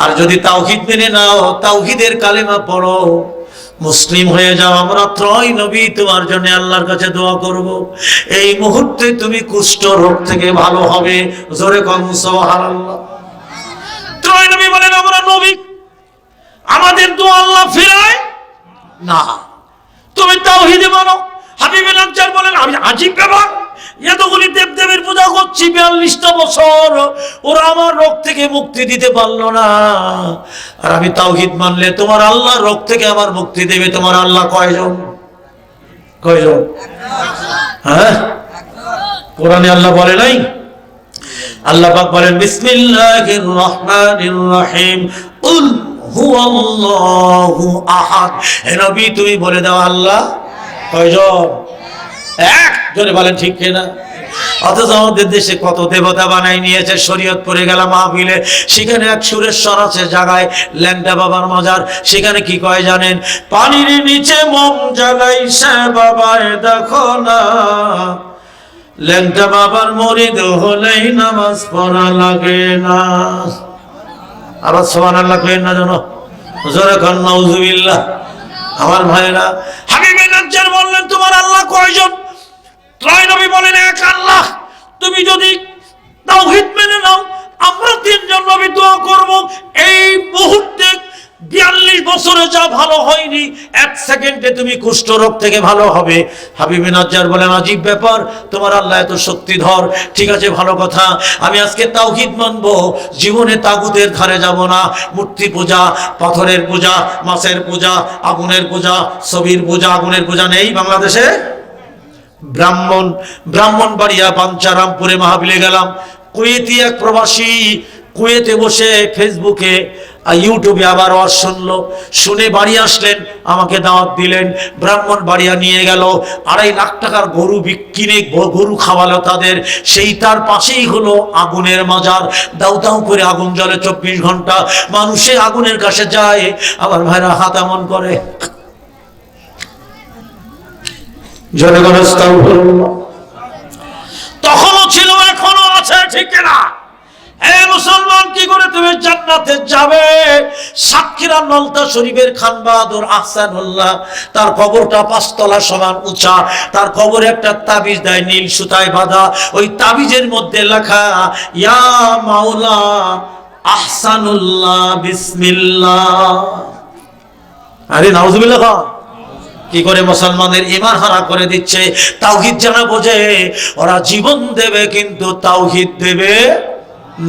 আর যদি তাওহীদ মেনে নাও, তাওহীদের কালেমা পড়ো, মুসলিম হয়ে যাও, আমরা ত্রয় নবী তোমার জন্য আল্লাহর কাছে দোয়া করব। এই মুহূর্তে তুমি কুষ্ঠ রোগ থেকে ভালো হবে। জোরে কোন সুবহানাল্লাহ। ত্রয় নবী বলেন আমরা নবী, আমাদের দোয়া আল্লাহ ফিরায় না, তুমি তাওহীদ মানো। হাবিবে নাজ্জার বলেন আমি আজীব ব্যাপার, এতগুলি দেবদেবীর পূজা করছি 42টা বছর, ওরা আমার রোগ থেকে মুক্তি দিতে পারলো না, আর আমি তাওহীদ মানলে তোমার আল্লাহ রোগ থেকে আমার মুক্তি দেবে। তোমার আল্লাহ কয়জন? কয়জন? হ্যাঁ, কোরআনে আল্লাহ বলে নাই? আল্লাহ পাক বলেন বিসমিল্লাহির রহমানির রহিম, কুল হুয়াল্লাহু আহাদ। হে নবী তুমি বলে দাও আল্লাহ কয়জন? এক। জোরে বলেন ঠিক কিনা? অথচ আমাদের দেশে কত দেবতা বানাই নিয়েছে। শরীয়ত পড়ে গেলাম মাহফিলে, সেখানে এক সুরেশ্বর আছে জায়গায় ল্যাংটা বাবার মাজার। সেখানে কি কয় জানেন? পানির নিচে মোম জ্বালাইছে বাবায় দেখো না, ল্যাংটা বাবার মরিদ হলেই নামাজ পড়া লাগে না। আবার সুবহানাল্লাহ কইেন না জানো, জোরে কোন নাউজুবিল্লাহ। আমার ভাইরা, হাবিবে নাজ্জার বললেন তোমার আল্লাহ কয়জন? ত্রয় নবী বলেন এক আল্লাহ। তুমি যদি তাওহীদ মেনে নাও, আমরা 3 জন নবী দোয়া করব। এই মুহূর্তে 42 বছরে যা ভালো হয়নি, 1 সেকেন্ডে তুমি কুষ্ঠ রোগ থেকে ভালো হবে। হাবিবে নাজ্জার বলেন আজীব ব্যাপার, তোমার আল্লাহ এত শক্তিধর। ঠিক আছে, ভালো কথা, আমি আজকে তাওহীদ মানবো, জীবনে তাগুতের ধারে যাব না। মূর্তি পূজা, পাথরের পূজা, মাছের পূজা, আগুনের পূজা, ছবির পূজা, আগুনের পূজা নেই বাংলাদেশে। ব্রাহ্মণবাড়িয়া বাঞ্চারামপুরে মাহফিলে গেলাম। কুয়েতি এক প্রবাসী কুয়েতে বসে ফেসবুকে ইউটিউবে আবার ওয়াজ শুনলো, শুনে বাড়ি আসলেন, আমাকে দাওয়াত দিলেন। ব্রাহ্মণবাড়িয়া নিয়ে গেল, 2.5 লাখ টাকার গরু কিনে গরু খাওয়ালো তাদের। সেই তার পাশেই হলো আগুনের মাজার। দাউ দাউ করে আগুন জ্বলে 24 ঘন্টা। মানুষে আগুনের কাছে যায়, আমার ভাইরা হাত এমন করে। তখনও ছিল, এখনো আছে, ঠিক না? হে মুসলমান, কি করে তুমি জান্নাতে যাবে? সাতক্ষীরা নলতা শরীফের খান বাহাদুর আহসানুল্লাহ, তার কবরটা 5 তলা সমান উঁচা। তার কবরে একটা তাবিজ দেয়, নীল সুতায় বাঁধা। ওই তাবিজের মধ্যে লেখা ইয়া মাওলা আহসানুল্লাহ বিসমিল্লাহ। আরে নাউজুবিল্লাহ। কি করে মুসলমানের ঈমান হারা করে দিচ্ছে। তাওহীদ জানা বোঝে, ওরা জীবন দেবে কিন্তু তাওহীদ দেবে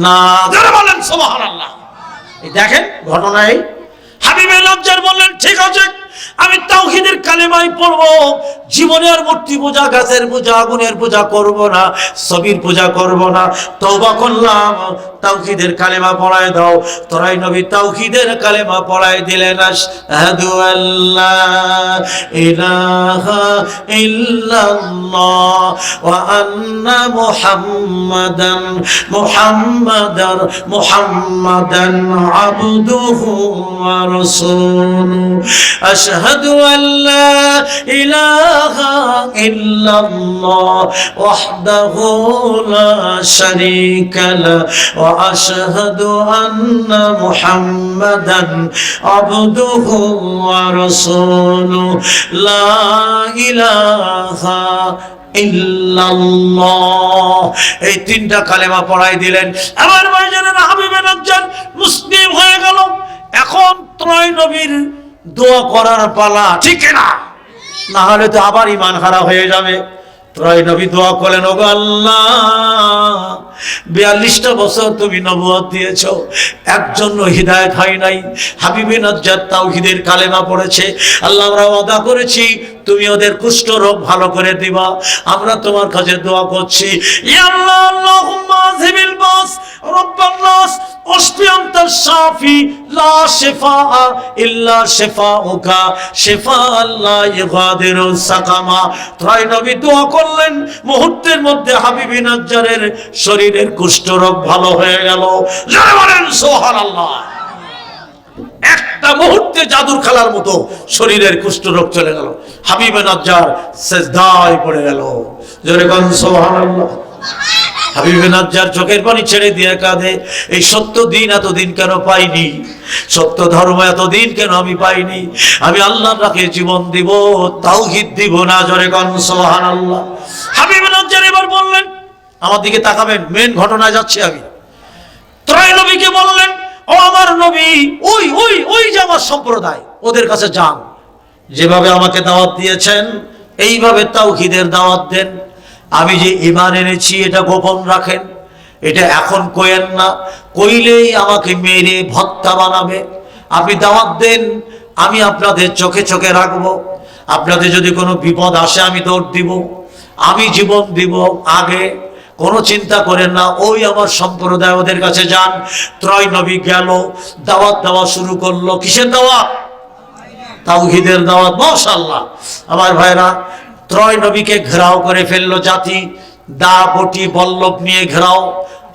না। যারা বলেন সুবহানাল্লাহ। এই দেখেন ঘটনায় হাবিবে নাজ্জার বললেন ঠিক আছে, আমি তাওহীদের কালেমাই পড়বো, জীবনে আর মূর্তি পূজা, গাছের পূজা, আগুনের পূজা করব না, ছবির পূজা করব না। তওবা করলাম, তাওহীদের কালেমা পড়ায় দাও। তোরাই নবী তাওহীদের কালেমা পড়ায় দিলেন, আশহাদু আল্লা ইলাহা ইল্লাল্লাহ ওয়া আন্না মুহাম্মাদান আবদুহু ওয়া রাসূলুহু। আশহাদু আল্লা ইলাহা ইল্লাল্লাহ ওয়াহদাহু লা শারীকা লাহু ওয়া আশহাদু আন্না মুহাম্মাদান আবদুহু ওয়া রাসূলুহু লা ইলাহা ইল্লাল্লাহ। এই তিনটা কালেমা পড়াই দিলেন। আমার ভাইজানেরা, হাবিবে নাজ্জার মুসলিম হয়ে গেল। এখন ত্রয় নবীর দোয়া করার পালা, ঠিক না? না হলে তো আবার ঈমান হারা হয়ে যাবে। ত্রয় নবী দোয়া করলেন, ওগো আল্লাহ, 42টা বছর তুমি নবুয়ত দিয়েছো, একজন হিদায়াত হয় নাই। হাবিবে নাজ্জার তাওহীদের কালেমা পড়েছে। আল্লাহ, আমরা ওয়াদা করেছি তুমি ওদের কুষ্ঠ রোগ ভালো করে দিবা। আমরা তোমার কাছে দোয়া করছি, ইয়া আল্লাহ, আল্লাহুম্মা আযহিবিল বাস রাব্বান নাস ওয়াশফি আনতাশ শাফি লা শিফাআ ইল্লা শিফাউকা শিফাআন লা ইগাদিরু সাকামা। ত্রয় নবী দোয়া করলেন, মুহূর্তের মধ্যে হাবিবে নাজ্জারের শরীরের কুষ্ঠ রোগ ভালো হয়ে গেল। জোরে বলেন সুবহানাল্লাহ। একটা মুহূর্তে জাদুর খেলার মতো শরীরের কুষ্ঠ রোগ চলে গেল। হাবিবে নাজ্জার সিজদায় পড়ে গেল। জোরে বলেন সুবহানাল্লাহ। হাবিবে নাজ্জার চোখের পানি ছেড়ে দিয়ে কাঁদে, এই সত্য দিন এতদিন কেন পাইনি, সত্য ধর্ম এতদিন কেন আমি পাইনি। আমি আল্লাহর রাখে জীবন দিব, তাওহীদ দিব না। জোরে বলেন সুবহানাল্লাহ। হাবিবে নাজ্জার এবার বললেন, আমার দিকে তাকাবেন, মেন ঘটনায় যাচ্ছি আমি। ত্রয় নবীকে বললেন, ও আমার নবী, ওই ওই ওই যে আমার সম্প্রদায়, ওদের কাছে যান, যেভাবে আমাকে দাওয়াত দিয়েছেন এইভাবে তাওহীদের দাওয়াত দেন। আমি যে ঈমান এনেছি এটা গোপন রাখেন, এটা এখন কইেন না, কইলেই আমাকে মেরে ভর্তা বানাবে। আপনি দাওয়াত দেন, আমি আপনাদের চোখে চোখে রাখবো। আপনাদের যদি কোনো বিপদ আসে আমি দৌড় দিব, আমি জীবন দিব আগে, কোনো চিন্তা করেন না। ওই আমার সম্প্রদায়, ওদের কাছে যান। ত্রয় নবী গেল, দাওয়াত দেওয়া শুরু করলো। কিসের দাওয়াত? তাওহীদের দাওয়াত। মাশাআল্লাহ। আমার ভাইরা, ত্রয় নবীকে ঘেরাও করে ফেললো জাতি, দা বটি বল্লভ নিয়ে ঘেরাও।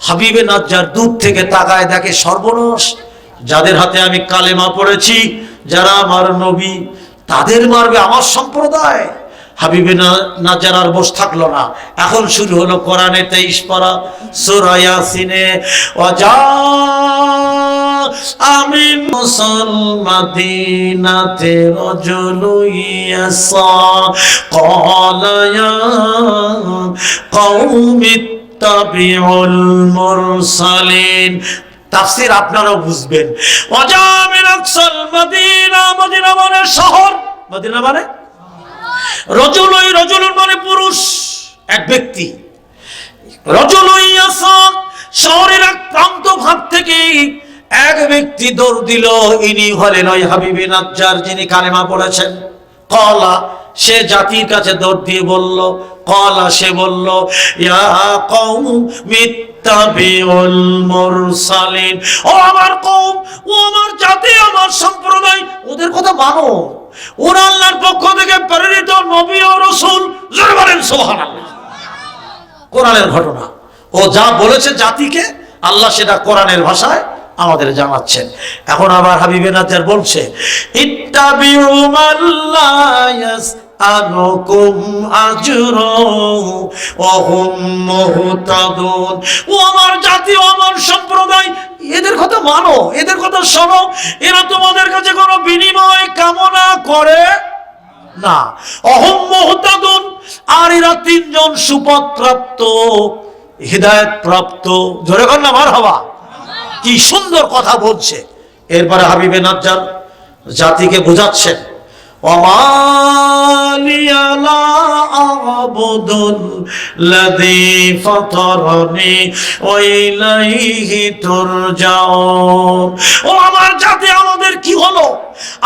হাবিবে নাজ্জার দূর থেকে তাকায়, দেখে সর্বনাশ, যাদের হাতে আমি কালেমা পড়েছি, যারা আমার নবী, তাদের মারবে আমার সম্প্রদায়। হাবিবে নাজ্জার আর বসে থাকলো না। এখন শুরু হলো কোরআনে 23 পারা সূরা ইয়াসিনে, ওয়াজা আমিন মুসলমাদিনাতে রাজুলু ইয়াসা ক্বালা ইয়া কওমি ইত্তাবিউল মুরসালিন। তাফসীর আপনারাও বুঝবেন। ওয়াজা মিন আকসাল মদিনা, মদিনা মানে শহর, মদিনা মানে রজুলুই, রজুলুন মানে পুরুষ, এক ব্যক্তি। রজুলুই ইয়াসা, শহরের এক প্রান্ত ভাগ থেকে এক ব্যক্তি দৌড় দিল। ইনি হলেন ওই হাবিবে নাজ্জার, যিনি কালেমা পড়েছেন। ক্বালা, সে জাতির কাছে দৌড় দিয়ে বলল, ক্বালা সে বলল, ইয়া কওমি ইত্তাবিউল মুরসালিন, ও আমার কওম, ও আমার জাতি, আমার সম্প্রদায়, ওদের কথা মানো। ওরা আল্লাহর পক্ষ থেকে প্রেরিত নবী ও রাসূল। জোরে বলেন সুবহানাল্লাহ। কোরআনের ঘটনা, ও যা বলেছে জাতিকে, আল্লাহ সেটা কোরআনের ভাষায় আমাদের জানাচ্ছেন। এখন আবার হাবিবে নাজ্জার বলছে, ইত্তাবিউ মান লা ইয়াসআলুকুম আজরা ওয়া হুম মুহতাদুন, ও আমার জাতি, ও আমার সম্প্রদায়, এদের কথা মানো, এদের কথা শোনো। এরা তোমাদের কাছে কোনো বিনিময় কামনা করে না। অহুম মুহতাদুন, আর এরা তিনজন সুপথ প্রাপ্ত, হিদায়াত প্রাপ্ত। জোরে কর না মারহাবা। কি সুন্দর কথা বলছে। এরপরে হাবিবে নাজ্জার জাতিকে বোঝাচ্ছেন, ওয়ামালিয়া লা আ'বুদুল লাযী ফাতারানি ওয়া ইলাইহি তুরজাউন। ও আমার জাতি, আমাদের কি হলো?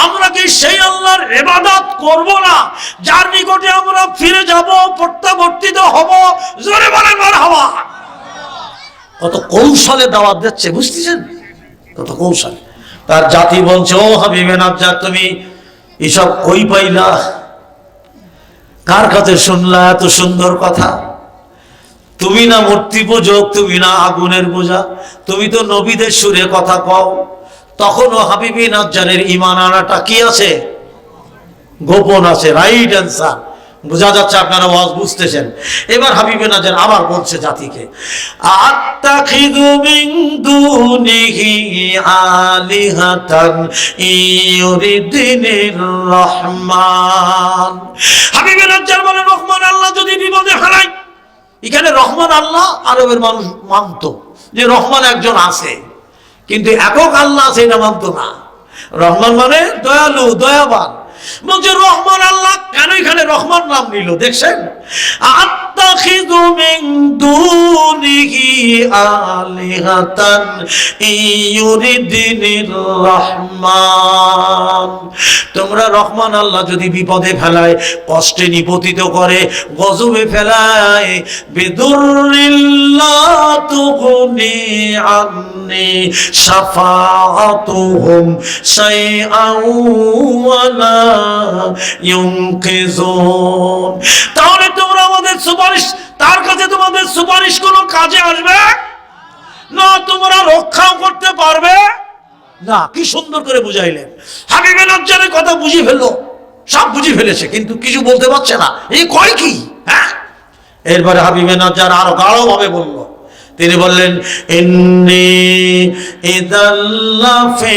আমরা কি সেই আল্লাহর ইবাদত করব না যার নিকটে আমরা ফিরে যাব, প্রত্যাবর্তিত হব? জোরে বলেন মারহাবা। কত কৌশলে দাওয়াত দিচ্ছে, বুঝতেছেন? কত কৌশলে। তার জাতি বলছে, ও হাবিবে নাজ্জার, তুমি এসব কই পাইলা, কার কাছে শুনলা এত সুন্দর কথা? তুমি না মূর্তি পূজক, তুমি না আগুনের পূজা, তুমি তো নবীদের সুরে কথা কও। তখনও হাবিবে নাজ্জারের ঈমান আনাটা কি আছে? গোপন আছে। Right answer. বোঝা যাচ্ছে আপনারা ওয়াজ বুঝতেছেন। এবার হাবিবে নাজ্জার আবার বলছে জাতিকে, আত্তাখিযু মিন দুনিহি আলিহাতান ইউরিদিনির রহমান। হাবিবে নাজ্জার বলে, রহমান আল্লাহ যদি বিপদে ফেলায়। এখানে রহমান আল্লাহ আরবের মানুষ মানত যে রহমান একজন আছে, কিন্তু একক আল্লাহ আছে এটা মানত না। রহমান মানে দয়ালু, দয়াবান। বলছে রহমান আল্লাহ, কেন এখানে রহমান নাম নিল দেখছেন? আত্তাখিযু মিন দুনিহি আলিহাতান ইউরিদিনির রহমান। তোমরা রহমান আল্লাহ যদি বিপদে ফেলায়, কষ্টে নিপতিত করে, গজবে ফেলায়, বিদুররিল্লা তুগনি আন্নি শাফাআতুহুম শাইআন ওয়ালা ইউনকিযুন। তাহলে তোমরা আমাদের সুপারিশ, তার কাছে তোমাদের সুপারিশ কোনো কাজে আসবে না, তোমরা রক্ষাও করতে পারবে না। কি সুন্দর করে বুঝাইলেন। হাবিবে নাজ্জারের কথা বুঝি ফেললো, সব বুঝি ফেলেছে, কিন্তু কিছু বলতে পারছে না। এই কয় কি? হ্যাঁ। এরপরে হাবিবে নাজ্জার আরো গাঢ় ভাবে বলল। তিনি বললেন, ইন্নী ইযাল্লা ফি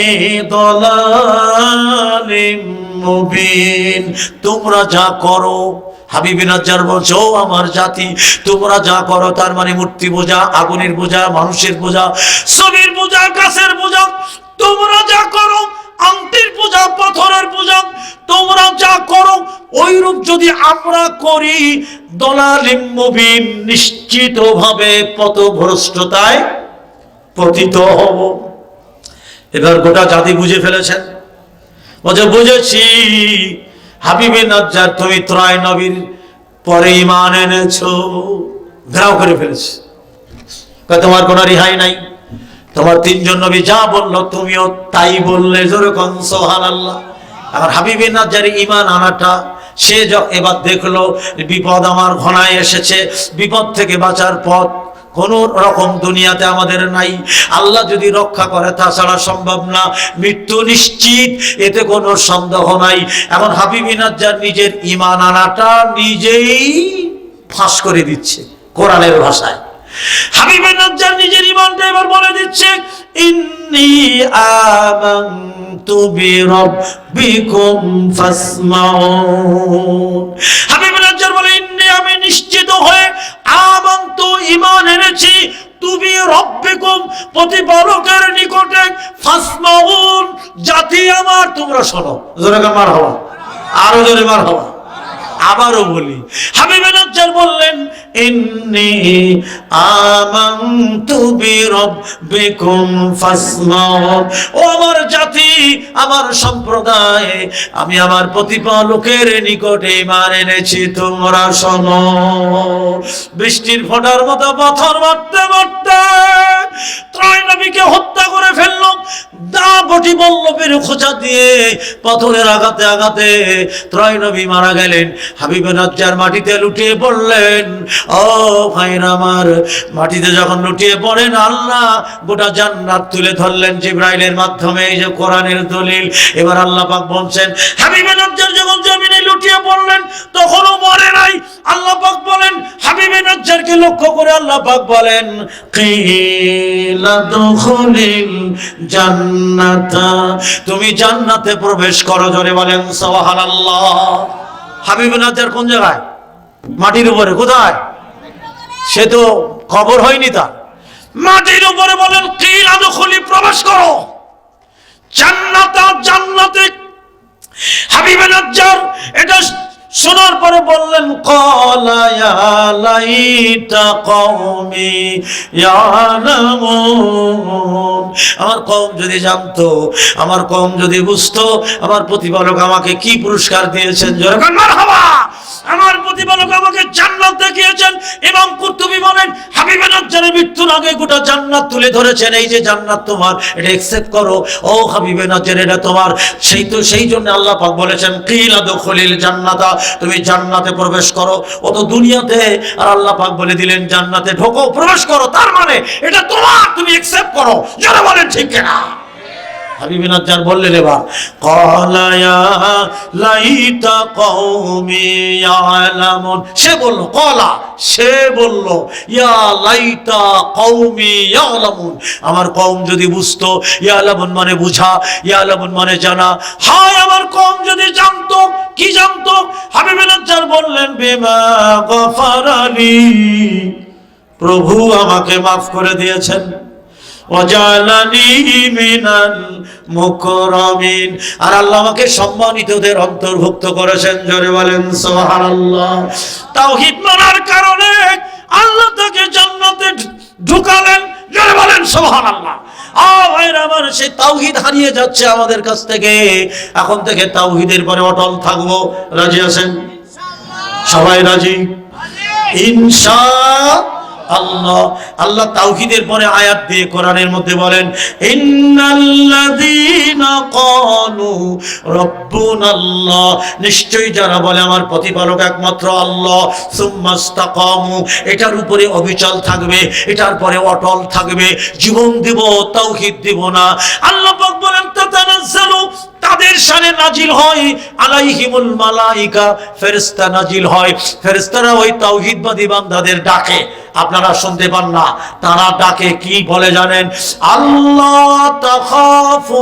দালালিম মুবিন। তোমরা যা করো, হাবিবে নাজ্জার বলছে, ও আমার জাতি, তোমরা যা করো, তার মানে মূর্তি পূজা, আগুনের পূজা, মানুষের পূজা, ছবির পূজা, গাছের পূজা, তোমরা যা করো, আংটির পূজা, পাথরের পূজা, তোমরা যা করো, ওইরূপ যদি আমরা করি, দলালিম মুবিন, নিশ্চিতভাবে পথভ্রষ্টতায় পতিত হব। এবার গোটা জাতি বুঝে ফেলেছেন। বলছে, বুঝেছি হাবিবে নাজ্জার, তুমি ত্রয় নবীর পরে ঈমান এনেছো। ঘেরাও করে ফেলেছে, তোমার কোনো রেহাই নাই। তোমার তিনজন নবী যা বললো তুমিও তাই বললে, জোরে কোন সুবহানাল্লাহ। আর হাবিবে নাজ্জারের ঈমান আনাটা, সে এবার দেখলো বিপদ আমার ঘনায় এসেছে, বিপদ থেকে বাঁচার পথ কোন রকম দুনিয়াতে আমাদের নাই। আল্লাহ যদি রক্ষা করে, তাছাড়া সম্ভব না। মৃত্যু নিশ্চিত, এতে কোনো সন্দেহ নাই। এখন হাবিবে নাজ্জার নিজের ঈমান আনাটা নিজেই ফাঁস করে দিচ্ছে কোরআনের ভাষায়। হাবিবে নাজ্জার নিজের ঈমানটা এবার বলে দিচ্ছে, ইন্নী আমানতু বিরাব্বিকুম ফাসমাউন। হাবিবে নাজ্জার বলে, ইন্নী, আমি নিশ্চিত হয়ে, আমানতু, ঈমান এনেছি, তুমি রব্বিকুম, প্রতিপালকের নিকটে, ফাসমাউন, জাতি আমার, তোমরা শোনো। জোরে মারহাবা, আরো জোরে মারহাবা। আবারও বলি, হাবিবে নাজ্জার বললেন, ইন্নী আমানতু বিরাব্বিকুম ফাসমাউন। ও আমার জাতি, আমার সম্প্রদায়, আমি আমার প্রতিপালকের নিকটে ঈমান এনেছি, তোমরা শোনো। বৃষ্টির ফোঁটার মতো পাথর মারতে মারতে ত্রয় নবীকে হত্যা করে ফেলল। দা বটি বল্লভের খোঁচা দিয়ে পাথরের আঘাতে আঘাতে ত্রয় নবী মারা গেলেন। হাবিবে নাজ্জার মাটিতে লুটিয়ে পড়লেন। ও ভাইরা আমার, মাটিতে যখন লুটিয়ে পড়েন, আল্লাহ গোটা জান্নাত তুলে ধরলেন জিবরাইলের মাধ্যমে। এই যে কোরআনের দলিল। এবার আল্লাহ পাক বলছেন, হাবিবে নাজ্জার যখন জমিনে লুটিয়ে পড়লেন, তখনও মরে নাই। আল্লাহ পাক বলেন, হাবিবে নাজ্জারকে লক্ষ্য করে আল্লাহ পাক বলেন, কিলা দুখুলিল জান্নাতা, তুমি জান্নাতে প্রবেশ করো। জোরে বলেন সুবহানাল্লাহ। হাবিবে নাজ্জার কোন জায়গায়? মাটির উপরে। কোথায়? সে তো খবর হয়নি তার। মাটির উপরে বলেন, কিলা দুখুলি, প্রবেশ করো জান্নাতা, জান্নাতে। হাবিবে নাজ্জার এটা শোনার পরে বললেন, ক্বালা ইয়া লাইতা কওমি ইয়ালামুন। আমার কওম যদি জানতো, আমার কওম যদি বুঝতো, আমার প্রতিপালক আমাকে কি পুরস্কার দিয়েছেন। জোরে মারহাবা। আমার প্রতিপালক আমাকে জান্নাত দেখিয়েছেন। ইমাম কুরতুবী বলেন হাবিবে নাজ্জারের মৃত্যুর আগে গোটা জান্নাত তুলে ধরেছেন, এই যে জান্নাত তোমার, এটা অ্যাকসেপ্ট করো ও হাবিবে নাজ্জার, এটা তোমার। সেই জন্য আল্লাহ পাক বলেছেন কিলা দুখুলিল জান্নাতা, তুমি জান্নাতে প্রবেশ করো। ও তো দুনিয়াতে, আর আল্লাহ পাক বলে দিলেন জান্নাতে ঢোকো, প্রবেশ করো, তার মানে এটা তোমার, তুমি অ্যাকসেপ্ট করো। যারা বলেন ঠিক কিনা? হাবিবে নাজ্জার বললেন এবার ক্বালা ইয়া লাইতা কওমি ইয়ালামুন, সে বলল ক্বালা, সে বলল ইয়া লাইতা কওমি ইয়ালামুন, আমার কওম যদি বুঝতো, ইয়ালামুন মানে বুঝা, ইয়ালামুন মানে জানা, হায় আমার কওম যদি জানতো। কি জানতো? হাবিবে নাজ্জার বললেন বিমা গফারালি, প্রভু আমাকে মাফ করে দিয়েছেন, ওয়াজালানি মিনাল মুকরামিন, আর আল্লাহ আমাকে সম্মানিতদের অন্তর্ভুক্ত করেছেন। জোরে বলেন সুবহানাল্লাহ। তাওহীদ মানার কারণে আল্লাহ তাকে জান্নাতে ঢুকালেন। জোরে বলেন সুবহানাল্লাহ। ভাইরা আমার, সেই তাওহীদ হারিয়ে যাচ্ছে আমাদের কাছ থেকে। এখন থেকে তাওহীদের পরে অটল থাকবো। রাজি আছেন? সবাই রাজি? ইনশাআল্লাহ। আল্লাহ তাওহীদের পরে আয়াত দিয়ে কোরআনের মধ্যে বলেন ইন্নাল্লাযীনা ক্বালু রাব্বুনাল্লাহ, নিশ্চয়ই যারা বলে আমার প্রতিপালক একমাত্র আল্লাহ, সুম্মাস্তাকামু, এটার উপরে অবিচল থাকবে, এটার পরে অটল থাকবে, জীবন দিব, তাওহীদ দিব না। আল্লাহ পাক বলেন তাতানাজ্জালু, তাদের শানে নাজিল হয়, আলাইহিমুল মালাইকা, ফেরেশতা নাজিল হয়। ফেরেশতারা ওই তাওহীদবাদী বান্দাদের ডাকে, আপনারা শুনতে পান না, তারা ডাকে কি বলে জানেন? আল্লাহ তাখাফু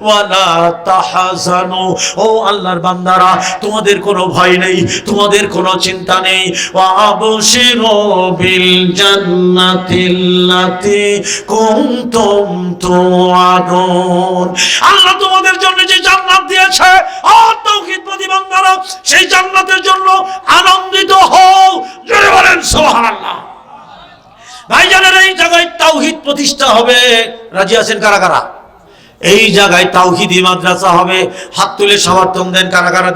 ওয়ালা তাহজানু, ও আল্লাহর বান্দারা তোমাদের কোনো ভয় নেই, তোমাদের কোনো চিন্তা নেই। ওয়া আবশিরু বিল জান্নাতিল্লাতী কুনতুম তুআদুন, আল্লাহ তোমাদের জন্য যে জান্নাত দিয়েছে, ও তাওহীদবাদী বান্দারা সেই জান্নাতের জন্য আনন্দিত হও। জোরে বলেন সুবহানাল্লাহ। ভাইজানের, এই জায়গায় তাওহীদ প্রতিষ্ঠা হবে। রাজি আছেন কারা কারা? এই জায়গায় তাওহীদি মাদ্রাসা হবে। হাত তুলে সমর্থন দেন কারা কারা?